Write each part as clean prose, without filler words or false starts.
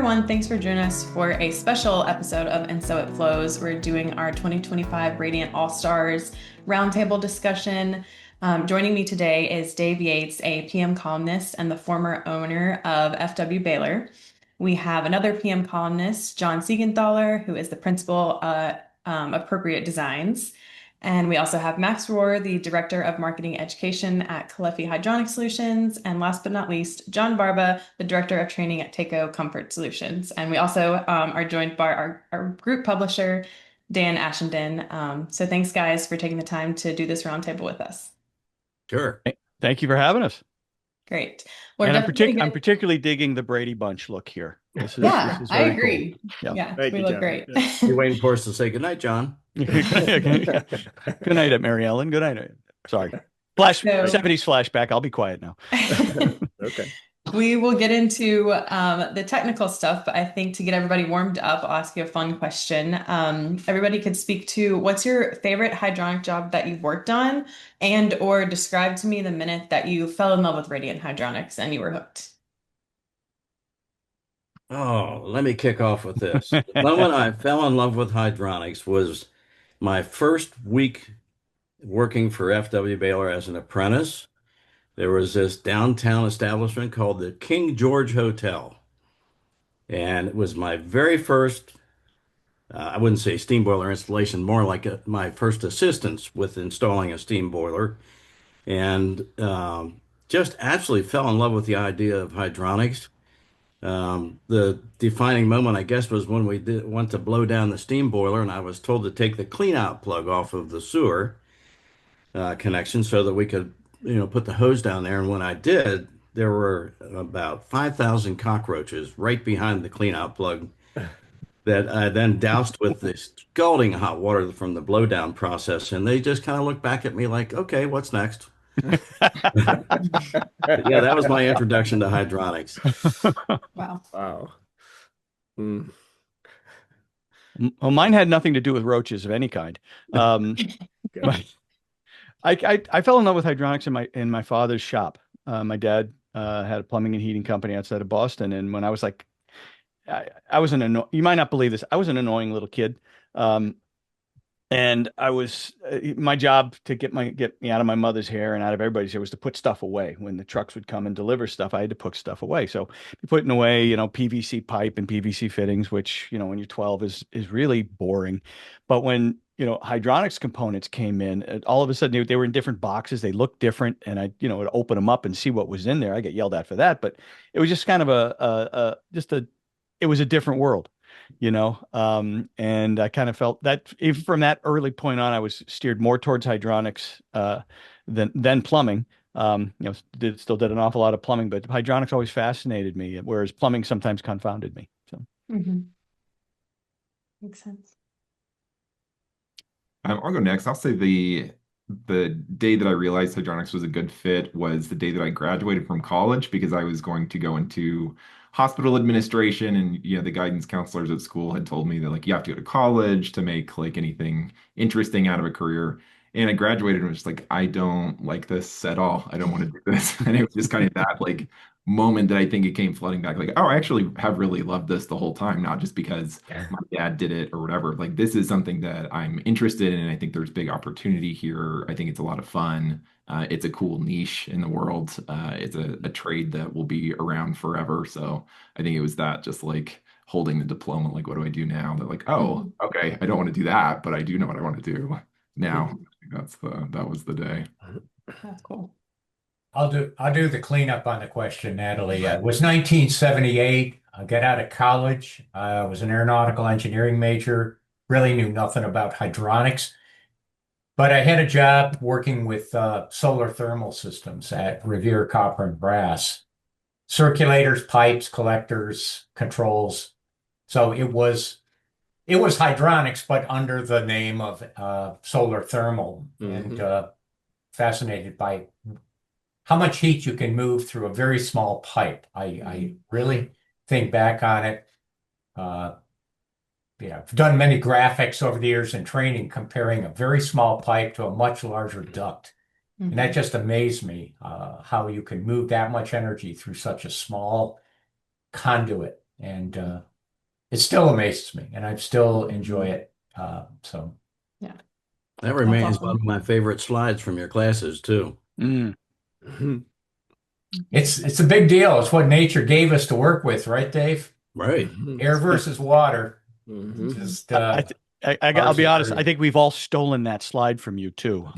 everyone. Thanks for joining us for a special episode of And So It Flows. We're doing our 2025 Radiant All-Stars Roundtable discussion. Joining me today is Dave Yates, a PM columnist and the former owner of FW Baylor. We have another PM columnist, John Siegenthaler, who is the principal Appropriate Designs. And we also have Max Rohr, the Director of Marketing Education at Calefi Hydronic Solutions. And last but not least, John Barba, the Director of Training at Takeo Comfort Solutions. And we also are joined by our group publisher, Dan Ashenden. So thanks, guys, for taking the time to do this roundtable with us. Sure. Thank you for having us. Great. And I'm particularly digging the Brady Bunch look here. This is I agree. Cool. Yeah, we look great. You're waiting for us to say goodnight, John. Good night, Mary Ellen. Good night. Sorry. 70s flashback. I'll be quiet now. Okay. We will get into the technical stuff, but I think to get everybody warmed up, I'll ask you a fun question. Everybody could speak to what's your favorite hydronic job that you've worked on, and or describe to me the minute that you fell in love with Radiant Hydronics and you were hooked. Oh, let me kick off with this. The moment I fell in love with hydronics was my first week working for FW Baylor as an apprentice. There was this downtown establishment called the King George Hotel. And it was my very first, I wouldn't say steam boiler installation, more like my first assistance with installing a steam boiler. And just absolutely fell in love with the idea of hydronics. The defining moment, I guess, was when we went to blow down the steam boiler, and I was told to take the clean out plug off of the sewer connection so that we could, put the hose down there. And when I did, there were about 5,000 cockroaches right behind the clean out plug that I then doused with this scalding hot water from the blowdown process. And they just kind of looked back at me like, okay, what's next? Yeah, that was my introduction to hydronics. Wow. Well, mine had nothing to do with roaches of any kind. But I fell in love with hydronics in my father's shop. My dad had a plumbing and heating company outside of Boston, and when I was like, I was you might not believe this, I was an annoying little kid. And I was my job to get me out of my mother's hair and out of everybody's hair was to put stuff away. When the trucks would come and deliver stuff, I had to put stuff away. So putting away, PVC pipe and PVC fittings, which, when you're 12 is really boring. But when, hydronics components came in, all of a sudden they were in different boxes. They looked different. And I, would open them up and see what was in there. I get yelled at for that, but it was just kind of it was a different world. And I kind of felt that even from that early point on, I was steered more towards hydronics than plumbing. Still did an awful lot of plumbing, but hydronics always fascinated me, whereas plumbing sometimes confounded me. So Makes sense. I'll go next. I'll say the day that I realized hydronics was a good fit was the day that I graduated from college, because I was going to go into hospital administration, and the guidance counselors at school had told me that like you have to go to college to make like anything interesting out of a career. And I graduated and was just like, I don't like this at all. I don't want to do this. And it was just kind of that like moment that I think it came flooding back, like, oh, I actually have really loved this the whole time, not just because my dad did it or whatever. Like, this is something that I'm interested in, and I think there's big opportunity here. I think it's a lot of fun. It's a cool niche in the world. It's a trade that will be around forever. So I think it was that, just like holding the diploma, like, what do I do now? They're like, oh, okay, I don't want to do that, but I do know what I want to do now. That was the day. That's cool. I'll do the cleanup on the question, Natalie. It was 1978. I got out of college. I was an aeronautical engineering major. Really knew nothing about hydronics, but I had a job working with solar thermal systems at Revere Copper and Brass, circulators, pipes, collectors, controls. So it was hydronics, but under the name of solar thermal, and fascinated by how much heat you can move through a very small pipe. I really think back on it. I've done many graphics over the years in training comparing a very small pipe to a much larger duct. And that just amazed me, how you can move that much energy through such a small conduit. and it still amazes me, and I still enjoy it. So Yeah. That remains awesome. one of my favorite slides from your classes too. Mm. it's a big deal. It's what nature gave us to work with, right, Dave? Right. Air versus water. Mhm. Just I'll be honest. I agree. think we've all stolen that slide from you too,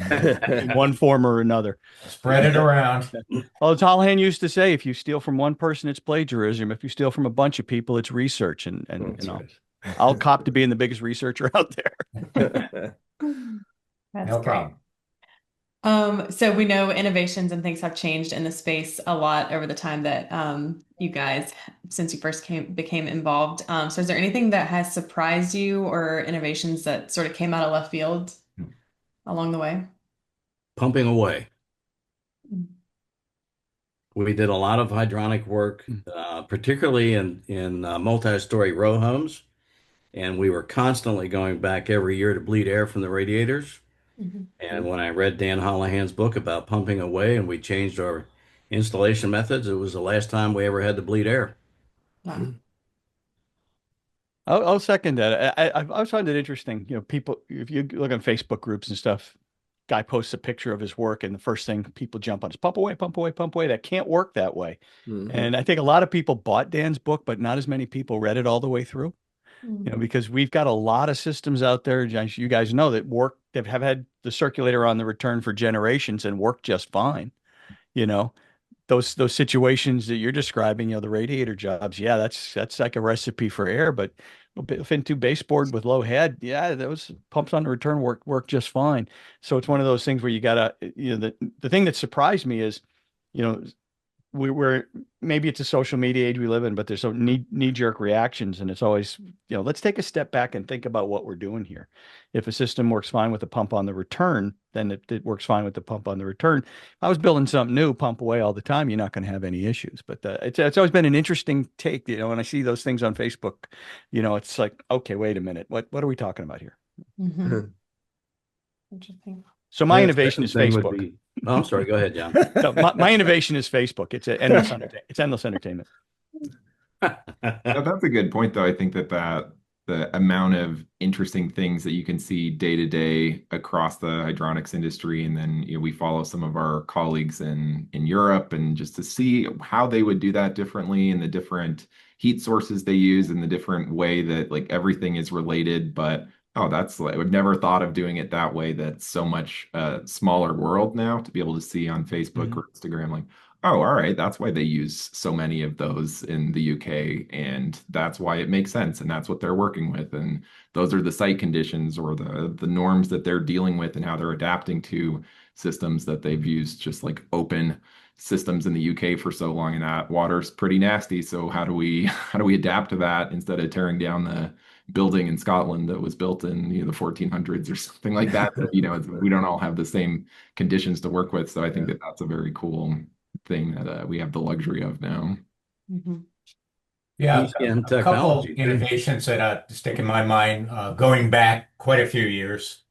in one form or another. Spread it around. Well, Callahan used to say, if you steal from one person, it's plagiarism. If you steal from a bunch of people, it's research. And That's you know, right. I'll cop to being the biggest researcher out there. That's No great. problem. So we know innovations and things have changed in the space a lot over the time that you guys, since you first became involved. So is there anything that has surprised you or innovations that sort of came out of left field along the way? Pumping away. Mm. We did a lot of hydronic work, particularly in multi-story row homes, and we were constantly going back every year to bleed air from the radiators. Mhm. And when I read Dan Holohan's book about pumping away and we changed our installation methods, it was the last time we ever had to bleed air. Wow. I'll second that. I always find it interesting. You know, people, if you look on Facebook groups and stuff, guy posts a picture of his work, and the first thing people jump on is pump away, pump away, pump away. That can't work that way. Mhm. And I think a lot of people bought Dan's book, but not as many people read it all the way through. You know, because we've got a lot of systems out there, as you guys know, that work, that have had the circulator on the return for generations and work just fine. You know, those situations that you're describing, you know, the radiator jobs, yeah, that's like a recipe for air. But a fin tube baseboard with low head, yeah, those pumps on the return work just fine. So it's one of those things where you gotta, you know, the thing that surprised me is, you know, we're maybe it's a social media age we live in, but there's some knee-jerk reactions, and it's always, you know, let's take a step back and think about what we're doing here. If a system works fine with the pump on the return, then it works fine with the pump on the return. If I was building something new, pump away all the time, you're not going to have any issues. But it's always been an interesting take, you know, when I see those things on Facebook, you know, it's like, okay, wait a minute, what are we talking about here? Mhm. Interesting. So my Yeah, innovation is second thing would Facebook. be- Oh, I'm sorry. Go ahead, John. No, my innovation is Facebook. It's endless entertainment. No, that's a good point, though. I think that the amount of interesting things that you can see day to day across the hydronics industry, and then we follow some of our colleagues in Europe, and just to see how they would do that differently, and the different heat sources they use, and the different way that like everything is related. But oh, that's like I would never thought of doing it that way. That's so much smaller world now to be able to see on Facebook or Instagram, like, oh, all right. That's why they use so many of those in the UK, and that's why it makes sense, and that's what they're working with, and those are the site conditions or the norms that they're dealing with, and how they're adapting to systems that they've used, just like open systems in the UK for so long, and that water's pretty nasty. So how do we adapt to that instead of tearing down the building in Scotland that was built in the 1400s or something like that? We don't all have the same conditions to work with. So I think that's a very cool thing that we have the luxury of now. Mhm. Yeah, And a couple technology. innovations that stick in my mind, going back quite a few years.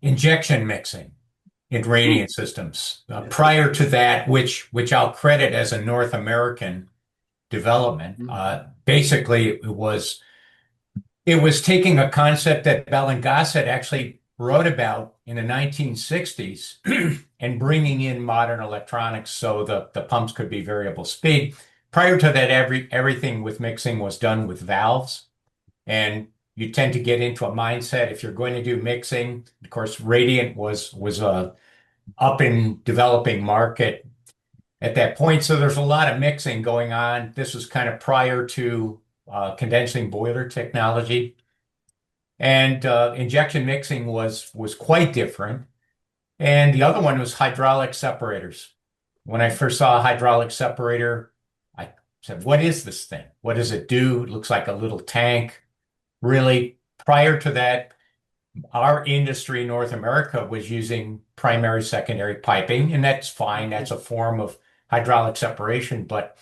Injection mixing in radiant systems. Prior to that, which I'll credit as a North American development, basically it was taking a concept that Bellinghausen actually wrote about in the 1960s and bringing in modern electronics so the pumps could be variable speed. Prior to that, everything with mixing was done with valves. And you tend to get into a mindset if you're going to do mixing. Of course, radiant was a up and developing market at that point. So there's a lot of mixing going on. This was kind of prior to condensing boiler technology. And injection mixing was quite different. And the other one was hydraulic separators. When I first saw a hydraulic separator, I said, what is this thing? What does it do? It looks like a little tank. Really, prior to that, our industry in North America was using primary, secondary piping, and that's fine. That's a form of hydraulic separation. But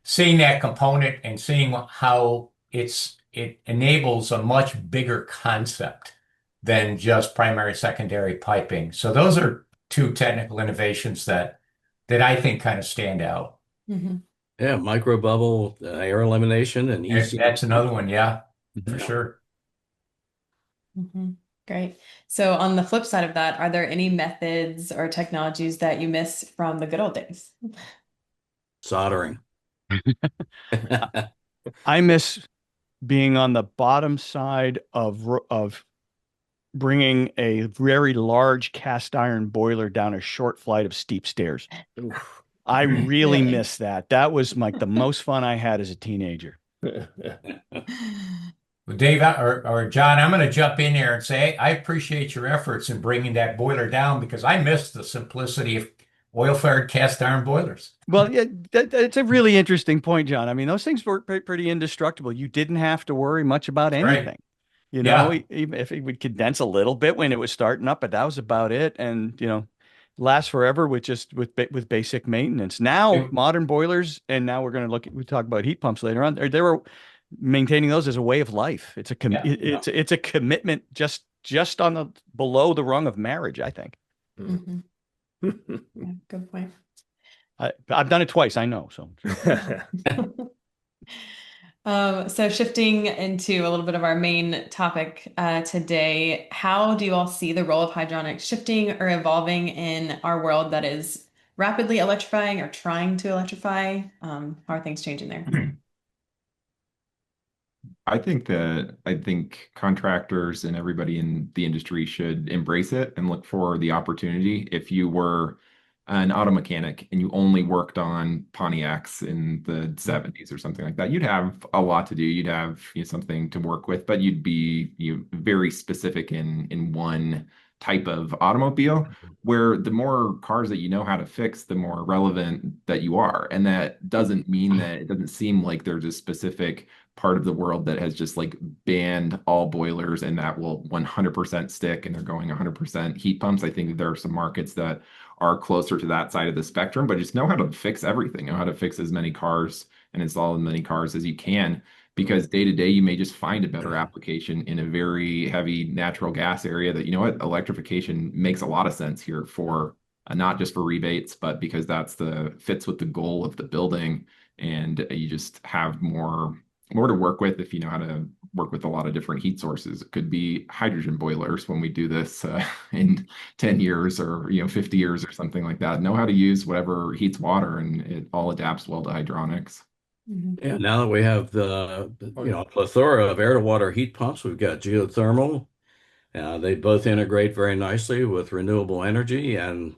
seeing that component and seeing how it enables a much bigger concept than just primary, secondary piping. So those are two technical innovations that I think kind of stand out. Mhm. Yeah, micro bubble, air elimination, and easy. That's another one. Yeah, for Mhm. sure. Mhm. Great. So on the flip side of that, are there any methods or technologies that you miss from the good old days? Soldering. I miss being on the bottom side of bringing a very large cast iron boiler down a short flight of steep stairs. I really Really? miss that. That was like the most fun I had as a teenager. Well, Dave or John, I'm going to jump in here and say I appreciate your efforts in bringing that boiler down because I miss the simplicity of oil-fired cast iron boilers. Well, yeah, that's a really interesting point, John. I mean, those things were pretty indestructible. You didn't have to worry much about Right. anything. You know, Yeah. even if it would condense a little bit when it was starting up, but that was about it. And, last forever with just with basic maintenance. Now, It- modern boilers, and now we talk about heat pumps later on. They were maintaining those as a way of life. It's a yeah. it's a commitment just on the below the rung of marriage, I think. Mhm. Yeah, good point. I've done it twice, I know. So So shifting into a little bit of our main topic today, how do you all see the role of hydronics shifting or evolving in our world that is rapidly electrifying or trying to electrify? How are things changing there? I think contractors and everybody in the industry should embrace it and look for the opportunity. If you were an auto mechanic and you only worked on Pontiacs in the 70s or something like that, you'd have a lot to do. You'd have, something to work with, but you'd be very specific in one type of automobile, where the more cars that you know how to fix, the more relevant that you are. And that doesn't mean that it doesn't seem like there's a specific part of the world that has just like banned all boilers and that will 100% stick and they're going 100% heat pumps. I think that there are some markets that are closer to that side of the spectrum, but just know how to fix everything, know how to fix as many cars and install as many cars as you can, because day to day you may just find a better application in a very heavy natural gas area that, electrification makes a lot of sense here for not just for rebates, but because that's the fits with the goal of the building, and you just have more to work with if you know how to work with a lot of different heat sources. It could be hydrogen boilers when we do this in 10 years or 50 years or something like that. Know how to use whatever heats water, and it all adapts well to hydronics. Mhm. Yeah, now that we have the plethora of air to water heat pumps, we've got geothermal. They both integrate very nicely with renewable energy, and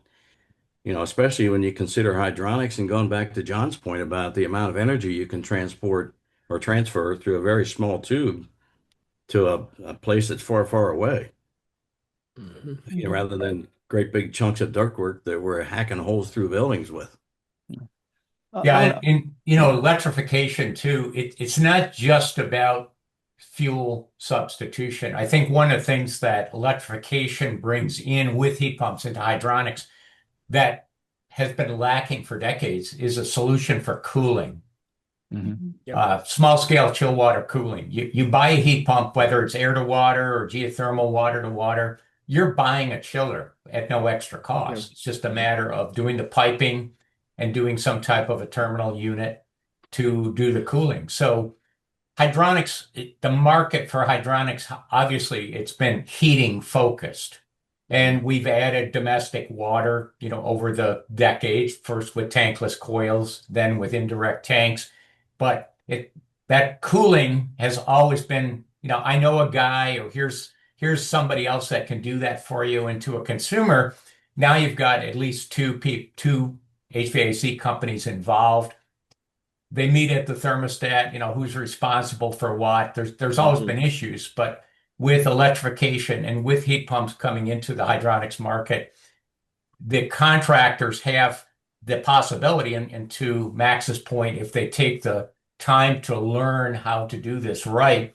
especially when you consider hydronics and going back to John's point about the amount of energy you can transport or transfer through a very small tube to a place that's far, far away, Mhm. rather than great big chunks of ductwork that we're hacking holes through buildings with. Yeah, I and electrification too, it's not just about fuel substitution. I think one of the things that electrification brings in with heat pumps into hydronics that has been lacking for decades is a solution for cooling. Mhm. Mhm. Small scale chill water cooling. You buy a heat pump, whether it's air to water or geothermal water to water, you're buying a chiller at no extra cost. It's just a matter of doing the piping and doing some type of a terminal unit to do the cooling. So hydronics, the market for hydronics, obviously it's been heating focused. And we've added domestic water, over the decades, first with tankless coils, then with indirect tanks. But that cooling has always been, I know a guy, or here's somebody else that can do that for you. And to a consumer, now you've got at least two HVAC companies involved. They meet at the thermostat, who's responsible for what. There's always been issues, but with electrification and with heat pumps coming into the hydronics market, the contractors have the possibility, and to Max's point, if they take the time to learn how to do this right,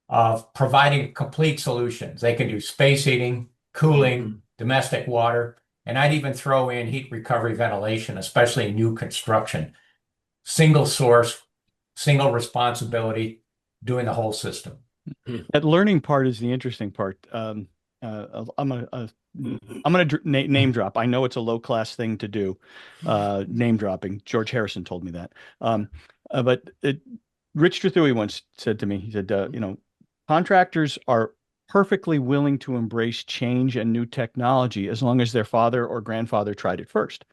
of providing complete solutions. They can do space heating, cooling, domestic water, and I'd even throw in heat recovery ventilation, especially in new construction. Single source, single responsibility, doing the whole system. That learning part is the interesting part. I'm gonna name drop. I know it's a low class thing to do, name dropping. George Harrison told me that. But Rich Trethewey once said to me, he said, contractors are perfectly willing to embrace change and new technology as long as their father or grandfather tried it first,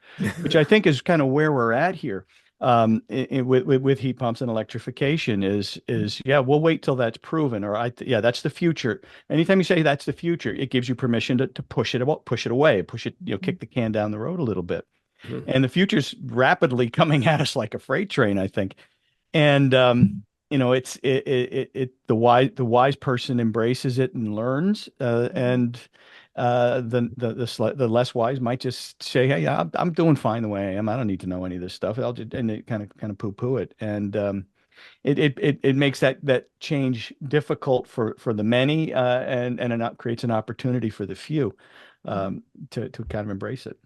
which I think is kind of where we're at here. With heat pumps and electrification is yeah, we'll wait till that's proven, or yeah, that's the future. Anytime you say that's the future, it gives you permission to push it away, kick the can down the road a little bit. And the future's rapidly coming at us like a freight train, I think. And the wise person embraces it and learns, and the less wise might just say, "Hey, I'm doing fine the way I am. I don't need to know any of this stuff." And it kind of poo-poo it, and it makes that change difficult for the many, and it creates an opportunity for the few, to kind of embrace it.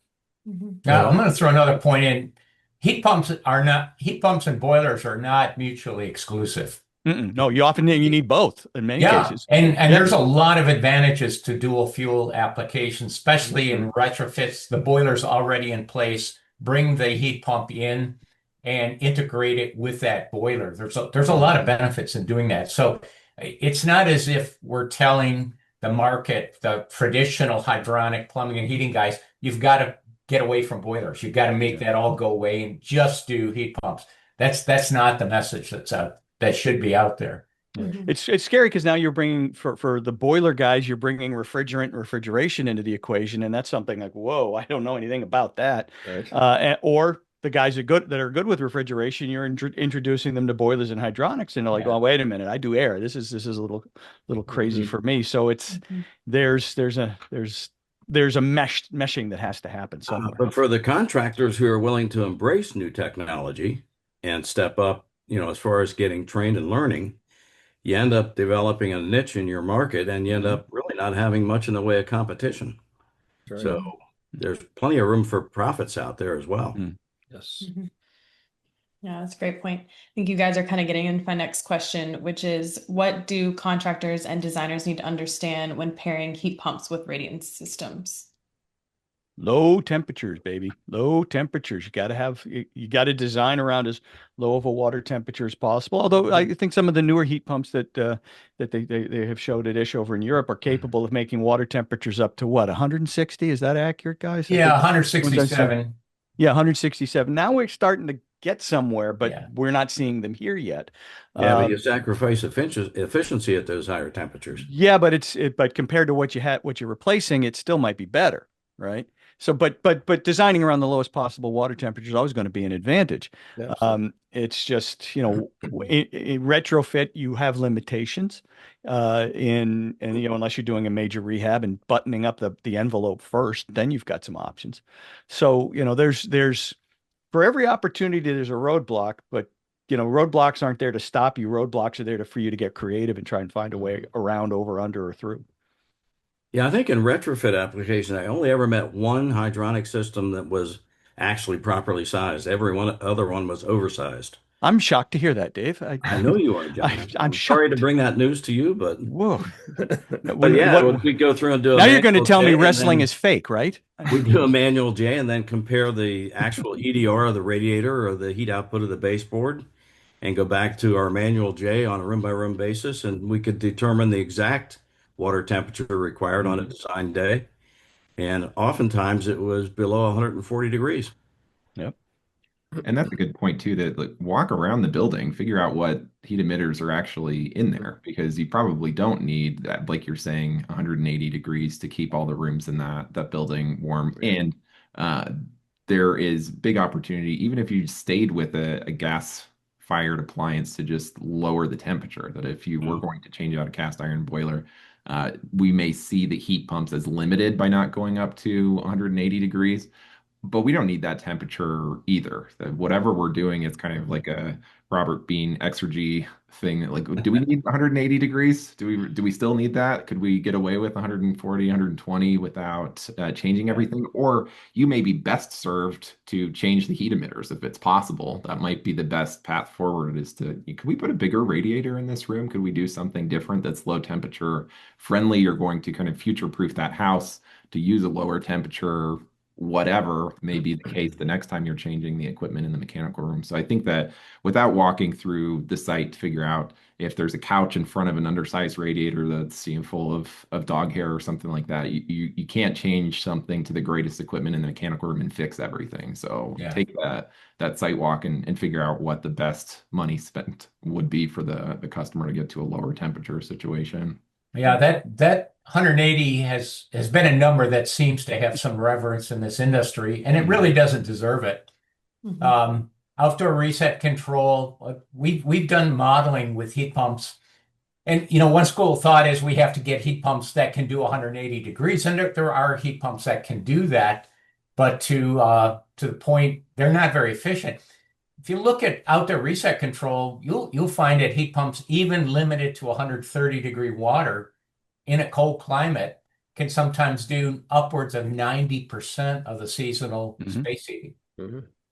Now, I'm going to throw another point in. Heat pumps and boilers are not mutually exclusive. No, you need both in many cases. And there's a lot of advantages to dual fuel applications, especially in retrofits. The boiler's already in place. Bring the heat pump in and integrate it with that boiler. There's a lot of benefits in doing that. So it's not as if we're telling the market, the traditional hydronic plumbing and heating guys, you've got to get away from boilers. You've got to make that all go away and just do heat pumps. That's not the message that should be out there. It's scary because now you're bringing for the boiler guys, you're bringing refrigerant and refrigeration into the equation, and that's something like, whoa, I don't know anything about that. Right. Or the guys that are good with refrigeration, you're introducing them to boilers and hydronics, and they're like, oh, wait a minute, I do air. This is a little crazy for me. So it's there's a meshing that has to happen somewhere. But for the contractors who are willing to embrace new technology and step up, as far as getting trained and learning, you end up developing a niche in your market, and you end up really not having much in the way of competition. Sure. So there's plenty of room for profits out there as well. Yes. Yeah, that's a great point. I think you guys are kind of getting into my next question, which is, what do contractors and designers need to understand when pairing heat pumps with radiant systems? Low temperatures, baby. Low temperatures. You got to design around as low of a water temperature as possible. Although I think some of the newer heat pumps that they have showed at ISH over in Europe are capable of making water temperatures up to what, 160? Is that accurate, guys? Yeah, 167. Yeah, 167. Now we're starting to get somewhere, but we're not seeing them here yet. Yeah, but you sacrifice efficiency at those higher temperatures. Yeah, but compared to what you're replacing, it still might be better, right? So, but designing around the lowest possible water temperature is always going to be an advantage. It's just, in retrofit, you have limitations, unless you're doing a major rehab and buttoning up the envelope first, then you've got some options. So, there's for every opportunity, there's a roadblock, but roadblocks aren't there to stop you. Roadblocks are there for you to get creative and try and find a way around, over, under, or through. Yeah, I think in retrofit application, I only ever met one hydronic system that was actually properly sized. Every other one was oversized. I'm shocked to hear that, Dave. I know you are, John. I'm sorry to bring that news to you, but whoa. But we go through and do. Now you're going to tell me wrestling is fake, right? We do a manual J and then compare the actual EDR of the radiator or the heat output of the baseboard, and go back to our manual J on a room by room basis, and we could determine the exact water temperature required on a design day. And oftentimes it was below 140 degrees. Yep. And that's a good point too, that walk around the building, figure out what heat emitters are actually in there, because you probably don't need that, like you're saying, 180 degrees to keep all the rooms in that building warm. And there is big opportunity, even if you stayed with a gas fired appliance, to just lower the temperature. That if you were going to change out a cast iron boiler, we may see the heat pumps as limited by not going up to 180 degrees. but we don't need that temperature either. That whatever we're doing is kind of like a Robert Bean exergy thing. Like, do we need 180 degrees? Do we still need that? Could we get away with 140, 120 without changing everything? Or you may be best served to change the heat emitters if it's possible. That might be the best path forward. Is to could we put a bigger radiator in this room? Could we do something different that's low temperature friendly? You're going to kind of future proof that house to use a lower temperature whatever may be the case the next time you're changing the equipment in the mechanical room. So I think that without walking through the site to figure out if there's a couch in front of an undersized radiator that's full of dog hair or something like that, you can't change something to the greatest equipment in the mechanical room and fix everything. So Yeah. take that site walk and figure out what the best money spent would be for the customer to get to a lower temperature situation. Yeah, that 180 has been a number that seems to have some reverence in this industry, and it really doesn't deserve it. Mhm. Outdoor reset control, we've done modeling with heat pumps, and one school of thought is we have to get heat pumps that can do 180 degrees, and there are heat pumps that can do that, but to the point, they're not very efficient. If you look at outdoor reset control, you'll find that heat pumps, even limited to 130-degree water in a cold climate, can sometimes do upwards of 90% of the seasonal space heating.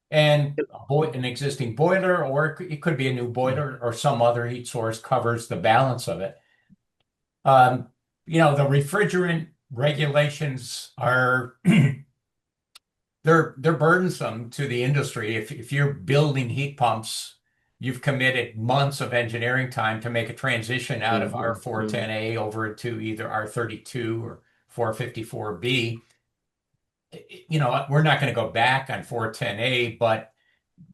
And an existing boiler, or it could be a new boiler, or some other heat source covers the balance of it. The refrigerant regulations are they're burdensome to the industry. If you're building heat pumps, you've committed months of engineering time to make a transition out of R410A over to either R32 or 454B. We're not going to go back on 410A, but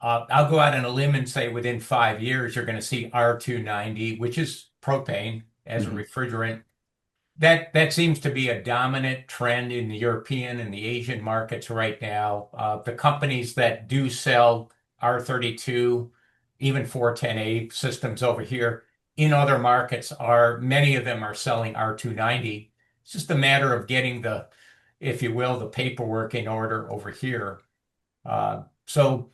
I'll go out on a limb and say within 5 years, you're going to see R290, which is propane as a refrigerant. That seems to be a dominant trend in the European and the Asian markets right now. The companies that do sell R32, even 410A systems over here in other markets many of them are selling R290. It's just a matter of getting if you will, the paperwork in order over here. So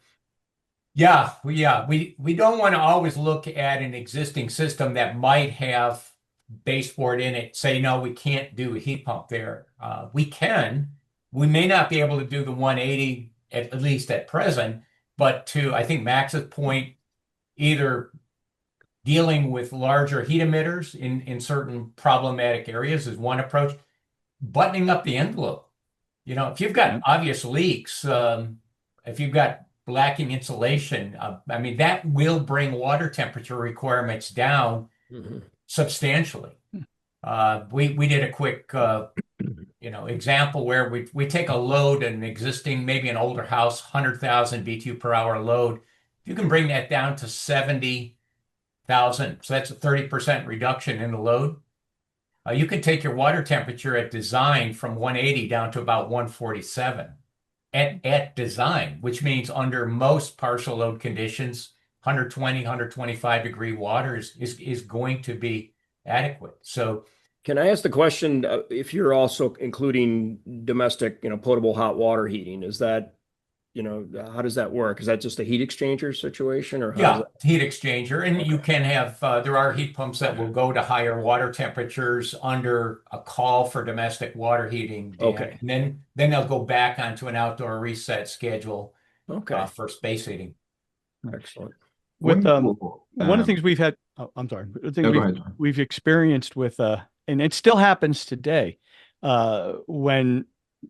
we don't want to always look at an existing system that might have baseboard in it, say, no, we can't do a heat pump there. We may not be able to do the 180 at least at present, but to, I think Max's point, either dealing with larger heat emitters in certain problematic areas is one approach. Buttoning up the envelope. If you've got obvious leaks, if you've got lacking insulation, that will bring water temperature requirements down substantially. We did a quick example where we take a load, an existing, maybe an older house, 100,000 BTU per hour load. You can bring that down to 70,000. So that's a 30% reduction in the load. You can take your water temperature at design from 180 down to about 147 at design, which means under most partial load conditions, 120, 125 degree water is going to be adequate. So can I ask the question, if you're also including domestic, potable hot water heating, is that, how does that work? Is that just a heat exchanger situation, or heat exchanger, and you can have there are heat pumps that will go to higher water temperatures under a call for domestic water heating. Okay, and then they'll go back onto an outdoor reset schedule. For space heating. Excellent. With one of the things we've had, I'm sorry, we've experienced with, and it still happens today,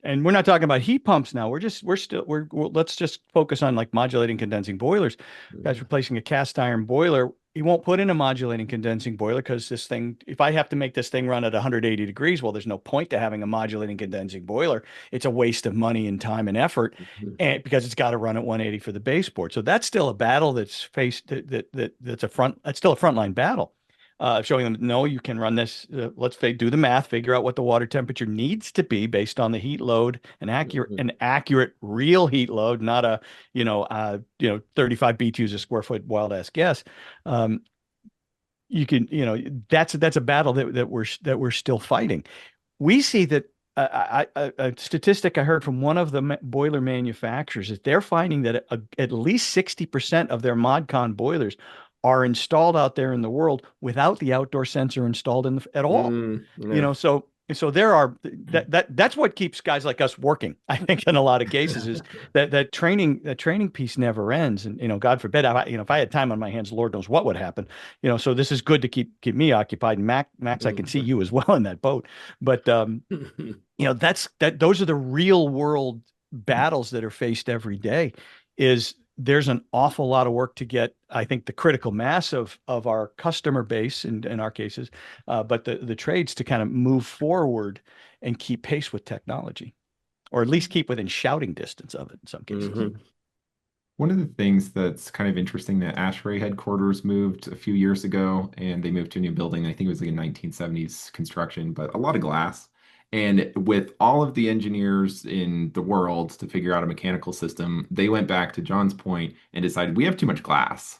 and we're not talking about heat pumps now. Let's just focus on like modulating condensing boilers. Guys replacing a cast iron boiler, you won't put in a modulating condensing boiler because this thing, if I have to make this thing run at 180 degrees, well, there's no point to having a modulating condensing boiler. It's a waste of money and time and effort, and because it's got to run at 180 for the baseboard. So that's still a battle that's faced. That's still a frontline battle. Showing them, no, you can run this. Let's do the math, figure out what the water temperature needs to be based on the heat load, an accurate real heat load, not a 35 BTUs a square foot wild ass guess. You can, that's a battle that we're still fighting. We see that a statistic I heard from one of the boiler manufacturers is they're finding that at least 60% of their ModCon boilers are installed out there in the world without the outdoor sensor installed at all. Yeah. So there are that's what keeps guys like us working. I think in a lot of cases is that training piece never ends. And God forbid, if I had time on my hands, Lord knows what would happen. So this is good to keep me occupied. And Max, I can see you as well in that boat. But those are the real world battles that are faced every day. There's an awful lot of work to get, I think, the critical mass of our customer base in our cases, but the trades to kind of move forward and keep pace with technology, or at least keep within shouting distance of it in some cases. One of the things that's kind of interesting, that ASHRAE headquarters moved a few years ago, and they moved to a new building. I think it was like a 1970s construction, but a lot of glass. And with all of the engineers in the world to figure out a mechanical system, they went back to John's point and decided we have too much glass.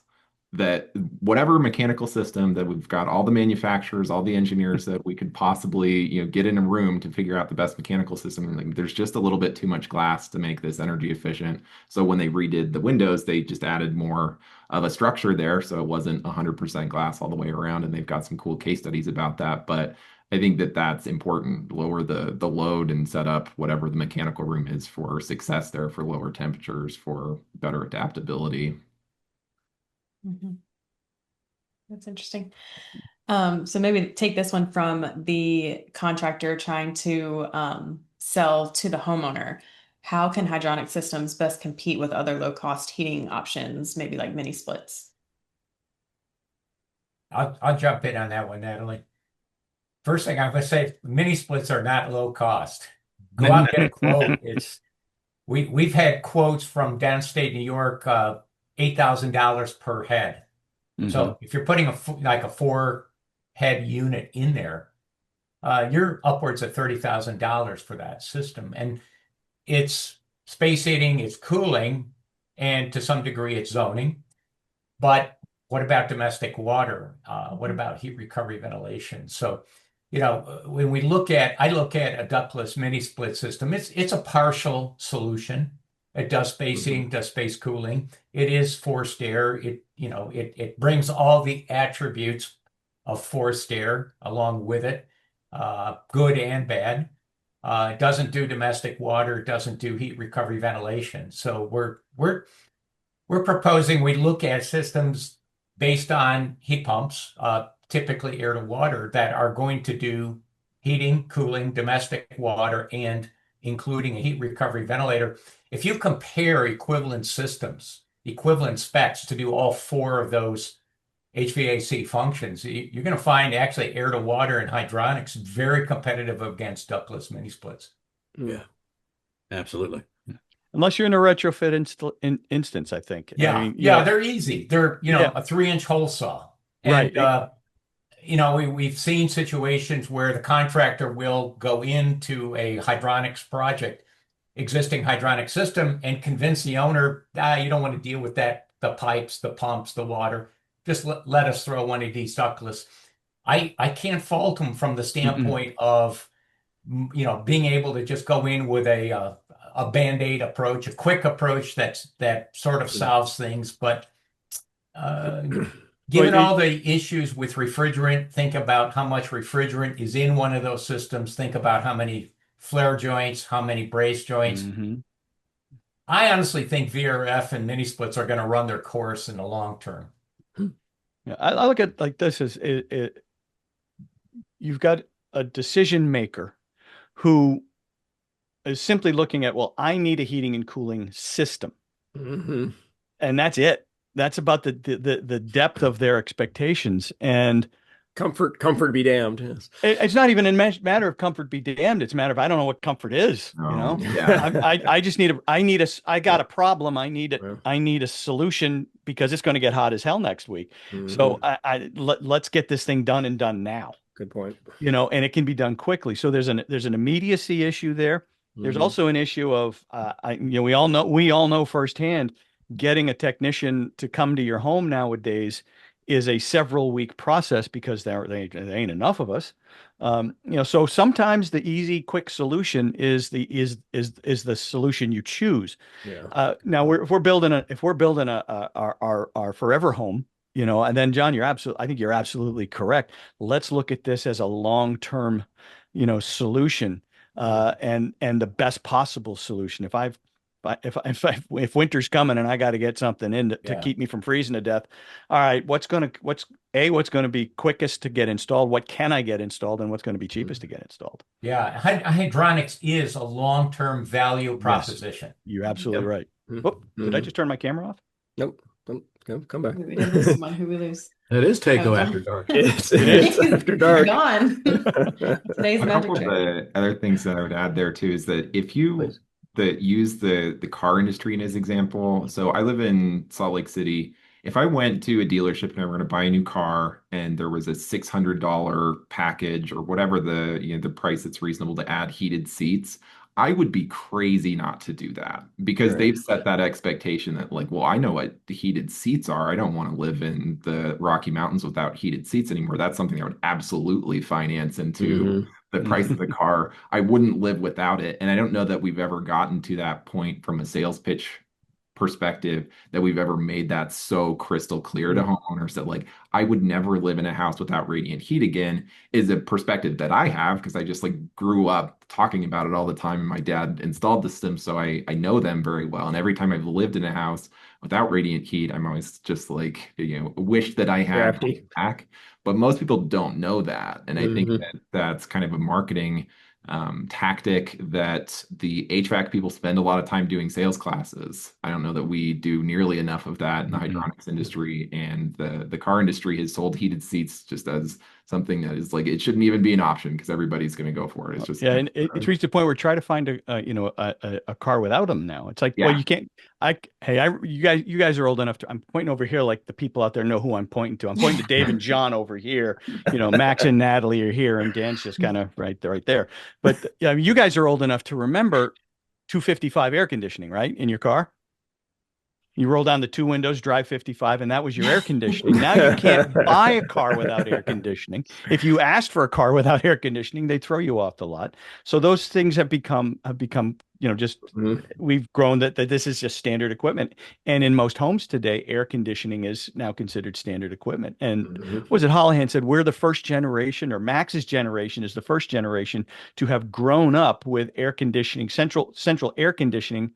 That whatever mechanical system that we've got, all the manufacturers, all the engineers that we could possibly, get in a room to figure out the best mechanical system, like, there's just a little bit too much glass to make this energy efficient. So when they redid the windows, they just added more of a structure there, so it wasn't 100% glass all the way around. And they've got some cool case studies about that. But I think that that's important. Lower the load and set up whatever the mechanical room is for success there, for lower temperatures, for better adaptability. That's interesting. So maybe take this one from the contractor trying to sell to the homeowner. How can hydronic systems best compete with other low-cost heating options, maybe like mini splits? I'll jump in on that one, Natalie. First thing I'm going to say, mini splits are not low cost. Go out and get a quote. We've had quotes from downstate New York, $8,000 per head. So if you're putting a 4-head unit in there, you're upwards of $30,000 for that system. And it's space heating, it's cooling, and to some degree it's zoning. But what about domestic water? What about heat recovery ventilation? So, when I look at a ductless mini split system, it's a partial solution. It does space heating, does space cooling. It is forced air. It brings all the attributes of forced air along with it, good and bad. It doesn't do domestic water. It doesn't do heat recovery ventilation. So we're proposing we look at systems based on heat pumps, typically air to water, that are going to do heating, cooling, domestic water, and including a heat recovery ventilator. If you compare equivalent systems, equivalent specs to do all 4 of those HVAC functions, you're going to find actually air to water and hydronics very competitive against ductless mini splits. Yeah, absolutely. Unless you're in a retrofit instance, I think. Yeah, they're easy. They're, a 3-inch hole saw. And, right. We've seen situations where the contractor will go into a hydronics project, existing hydronic system, and convince the owner, you don't want to deal with that, the pipes, the pumps, the water. Just let us throw one of these ductless. I can't fault them from the standpoint of, being able to just go in with a Band-Aid approach, a quick approach that sort of solves things. But given all the issues with refrigerant, think about how much refrigerant is in one of those systems. Think about how many flare joints, how many brace joints. I honestly think VRF and mini splits are going to run their course in the long term. Yeah, I look at like this as you've got a decision maker who is simply looking at, well, I need a heating and cooling system, and that's it. That's about the depth of their expectations. And comfort be damned. Yes. It's not even a matter of comfort be damned. It's a matter of I don't know what comfort is. Yeah. I just I got a problem. I need a solution because it's going to get hot as hell next week. So let's get this thing done and done now. Good point. And it can be done quickly. So there's an immediacy issue there. There's also an issue of we all know firsthand, getting a technician to come to your home nowadays is a several week process because there ain't enough of us. So sometimes the easy, quick solution is the solution you choose. Yeah. Now if we're building our forever home, and then John, I think you're absolutely correct. Let's look at this as a long-term, solution, and the best possible solution. If winter's coming and I got to get something in to keep me from freezing to death, all right, what's going to be quickest to get installed? What can I get installed, and what's going to be cheapest to get installed? Yeah, hydronics is a long-term value proposition. You're absolutely right. Oh, did I just turn my camera off? Nope. Come back. We did lose someone. Who we lose? It is Takeo Oh, After Dark. It's after dark. Gone. Today's A magic couple of trick. the other things that I would add there too is that if you Please. use the car industry as example, so I live in Salt Lake City. If I went to a dealership and I were going to buy a new car and there was a $600 package or whatever the price that's reasonable to add heated seats, I would be crazy not to do that because Right. they've set that expectation that like, well, I know what the heated seats are. I don't want to live in the Rocky Mountains without heated seats anymore. That's something I would absolutely finance into the price of the car. I wouldn't live without it. And I don't know that we've ever gotten to that point from a sales pitch perspective that we've ever made that so crystal clear to homeowners that like I would never live in a house without radiant heat again is a perspective that I have because I just like grew up talking about it all the time and my dad installed the system, so I know them very well. And every time I've lived in a house without radiant heat, I'm always just like, wish that I had Crafty. back. But most people don't know that. And I think Mhm. that that's kind of a marketing tactic that the HVAC people spend a lot of time doing sales classes. I don't know that we do nearly enough of that in the hydronics industry, and the car industry has sold heated seats just as something that is like it shouldn't even be an option because everybody's going to go for it. It's just and it's reached a point where try to find a car without them now. It's like, Yeah. well, you can't. You guys are old enough to. I'm pointing over here, like the people out there know who I'm pointing to. I'm pointing to Dave and John over here. Max and Natalie are here, and Dan's just kind of right there. But you guys are old enough to remember 255 air conditioning, right, in your car. You roll down the two windows, drive 55, and that was your air conditioning. Now you can't buy a car without air conditioning. If you asked for a car without air conditioning, they throw you off the lot. So those things have become, just we've grown that this is just standard equipment. And in most homes today, air conditioning is now considered standard equipment. And was it Holohan said, we're the first generation, or Max's generation is the first generation to have grown up with air conditioning, central air conditioning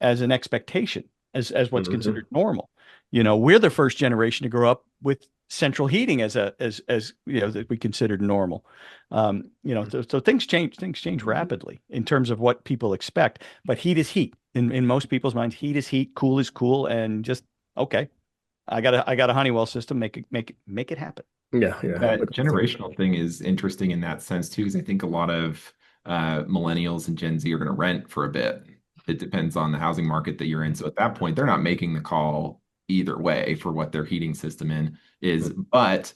as an expectation. As what's considered normal. We're the first generation to grow up with central heating as that we considered normal. So things change rapidly in terms of what people expect, but heat is heat in most people's minds. Heat is heat, cool is cool, and just okay. I got a Honeywell system, make it happen. Yeah. That generational thing is interesting in that sense too, because I think a lot of millennials and Gen Z are going to rent for a bit. It depends on the housing market that you're in. So at that point, they're not making the call either way for what their heating system is. But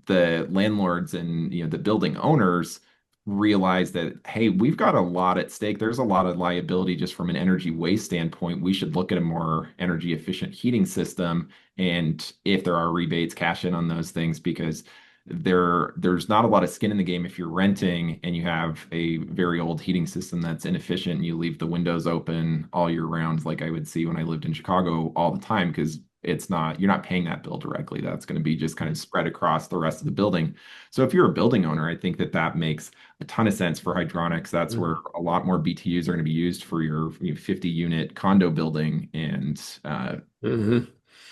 the landlords and the building owners realize that, hey, we've got a lot at stake. There's a lot of liability just from an energy waste standpoint. We should look at a more energy efficient heating system. And if there are rebates, cash in on those things because there's not a lot of skin in the game if you're renting and you have a very old heating system that's inefficient and you leave the windows open all year round, like I would see when I lived in Chicago all the time, because you're not paying that bill directly. That's going to be just kind of spread across the rest of the building. So if you're a building owner, I think that makes a ton of sense for hydronics. That's where a lot more BTUs are going to be used for your 50 unit condo building and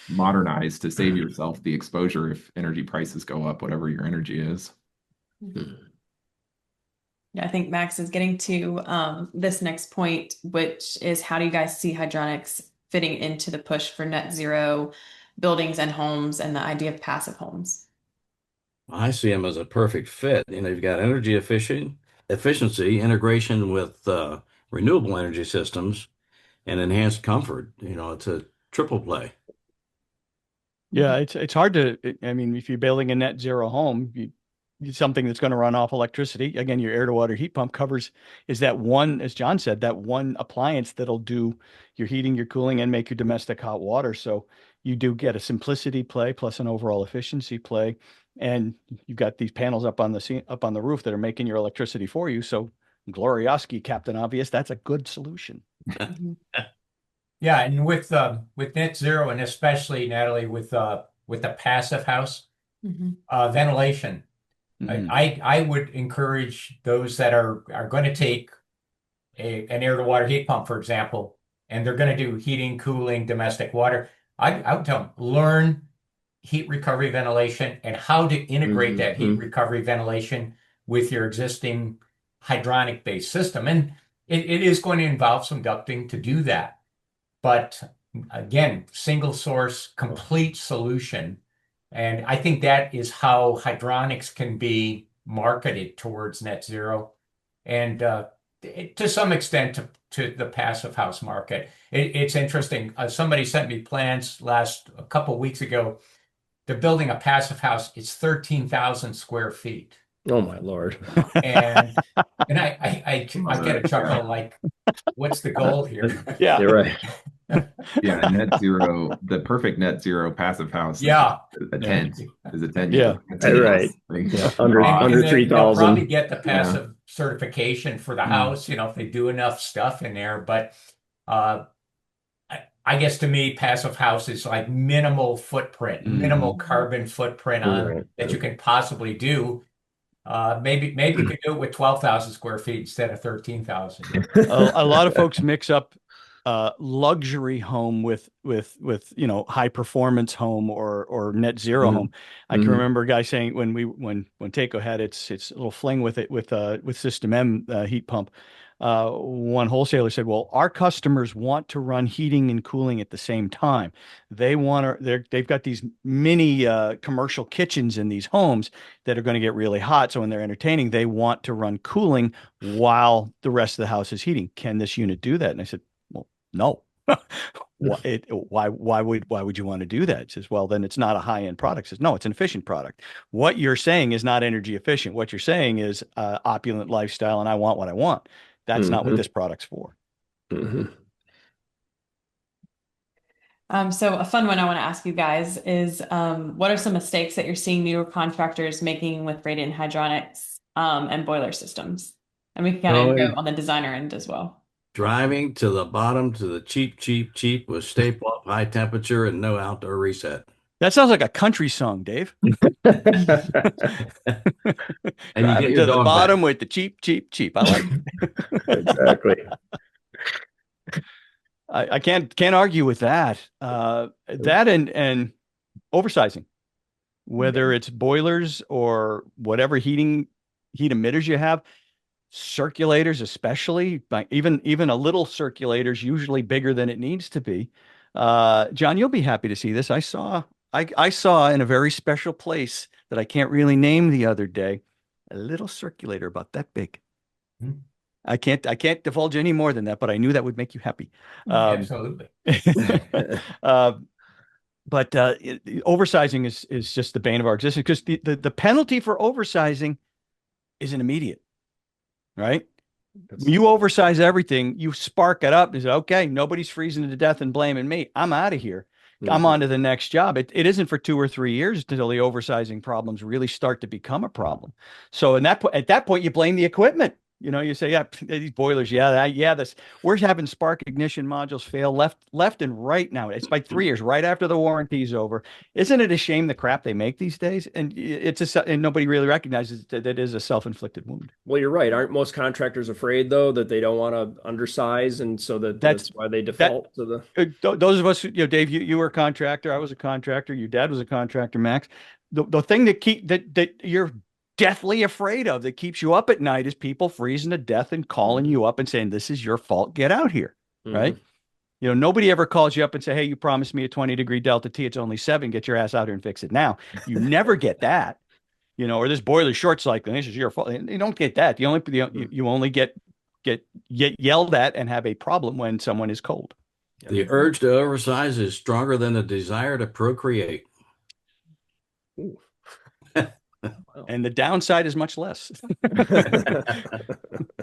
modernize to save yourself the exposure if energy prices go up, whatever your energy is. Yeah, I think Max is getting to this next point, which is how do you guys see hydronics fitting into the push for net zero buildings and homes and the idea of passive homes? I see them as a perfect fit. You've got energy efficiency, integration with renewable energy systems, and enhanced comfort. It's a triple play. Yeah, it's hard to. I mean, if you're building a net zero home, something that's going to run off electricity. Again, your air to water heat pump is that one, as John said, that one appliance that'll do your heating, your cooling, and make your domestic hot water. So you do get a simplicity play plus an overall efficiency play. And you've got these panels up on the roof that are making your electricity for you. So Glorioski, Captain Obvious, that's a good solution. Yeah, and with net zero, and especially Natalie with the passive house, ventilation. I would encourage those that are going to take an air to water heat pump, for example, and they're going to do heating, cooling, domestic water. I would tell them, learn heat recovery ventilation and how to integrate that heat recovery ventilation with your existing hydronic based system. And it is going to involve some ducting to do that. But again, single source, complete solution. And I think that is how hydronics can be marketed towards net zero. And to some extent to the passive house market. It's interesting. Somebody sent me plans a couple weeks ago. They're building a passive house. It's 13,000 square feet. Oh my Lord. And I get a chuckle like, what's the goal here? Yeah, You're right. Yeah, net zero, the perfect net zero passive house. Yeah. A tent is a tent. Yeah. Right. Yeah. Under And they'll 3,000. probably get the passive certification for the house, if they do enough stuff in there. But I guess to me, passive house is like minimal footprint, minimal carbon footprint on that you can possibly do. Maybe you could do it with 12,000 square feet instead of 13,000. A lot of folks mix up luxury home with high performance home or net zero home. I can remember a guy saying when Takeo had its little fling with it with System M heat pump. One wholesaler said, "Well, our customers want to run heating and cooling at the same time. They've got these mini commercial kitchens in these homes that are going to get really hot. So when they're entertaining, they want to run cooling while the rest of the house is heating. Can this unit do that?" And I said, "Well, no." Why would you want to do that? It says, "Well, then it's not a high-end product." It says, "No, it's an efficient product. What you're saying is not energy efficient. What you're saying is opulent lifestyle, and I want what I want. That's not what this product's for." So a fun one I want to ask you guys is, what are some mistakes that you're seeing newer contractors making with radiant hydronics and boiler systems? And we can kind of go on the designer end as well. Driving to the bottom to the cheap with staple up, high temperature, and no outdoor reset. That sounds like a country song, Dave. And you get your to the dog bottom back. with the cheap. I like it. Exactly. I can't argue with that. That and oversizing, whether it's boilers or whatever heat emitters you have, circulators especially, even a little circulator is usually bigger than it needs to be. John, you'll be happy to see this. I saw in a very special place that I can't really name the other day, a little circulator about that big. I can't divulge any more than that, but I knew that would make you happy. Absolutely. But oversizing is just the bane of our existence, because the penalty for oversizing isn't immediate, right? When you oversize everything, you spark it up and say, "Okay, nobody's freezing to death and blaming me. I'm out of here. I'm on to the next job." It isn't for 2 or 3 years until the oversizing problems really start to become a problem. So at that point, you blame the equipment. You say, "Yeah, these boilers, we're having spark ignition modules fail left and right now. It's by 3 years, right after the warranty's over." Isn't it a shame the crap they make these days? And and nobody really recognizes that it is a self-inflicted wound. Well, you're right. Aren't most contractors afraid, though, that they don't want to undersize, and so that's why they default to the. Those of us, Dave, you were a contractor. I was a contractor. Your dad was a contractor, Max. The thing that you're deathly afraid of, that keeps you up at night, is people freezing to death and calling you up and saying, "This is your fault. Get out here." Right? Nobody ever calls you up and say, "Hey, you promised me a 20-degree Delta T. It's only 7. Get your ass out here and fix it now." You never get that. Or this boiler short cycling, this is your fault. You don't get that. You only get yelled at and have a problem when someone is cold. The urge to oversize is stronger than the desire to procreate. Wow. And the downside is much less.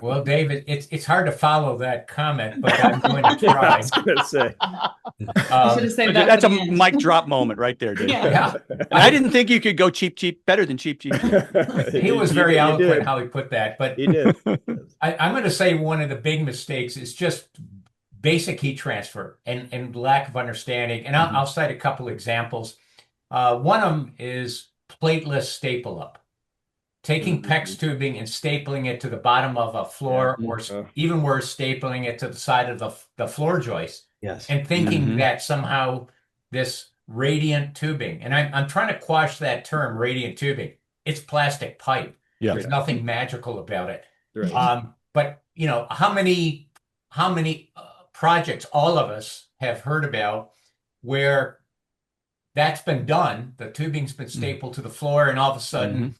Well, David, it's hard to follow that comment, but I'm going to Yeah, I try. was gonna say. You should have saved that That's for a the end. mic drop moment right there, Dave. Yeah. Yeah, And I didn't think you could go cheap, better than cheap. he was very You eloquent did. how he put that. But He did. I'm going to say one of the big mistakes is just basic heat transfer and lack of understanding. And I'll cite a couple examples. One of them is plateless staple up. Taking PEX tubing and stapling it to the bottom of a floor, or even worse, stapling it to the side of the floor joist, Yes. and thinking that somehow this radiant tubing, and I'm trying to quash that term, radiant tubing. It's plastic pipe. Yeah. There's nothing magical about it. Right. But how many projects all of us have heard about where that's been done, the tubing's been stapled to the floor, and all of a sudden,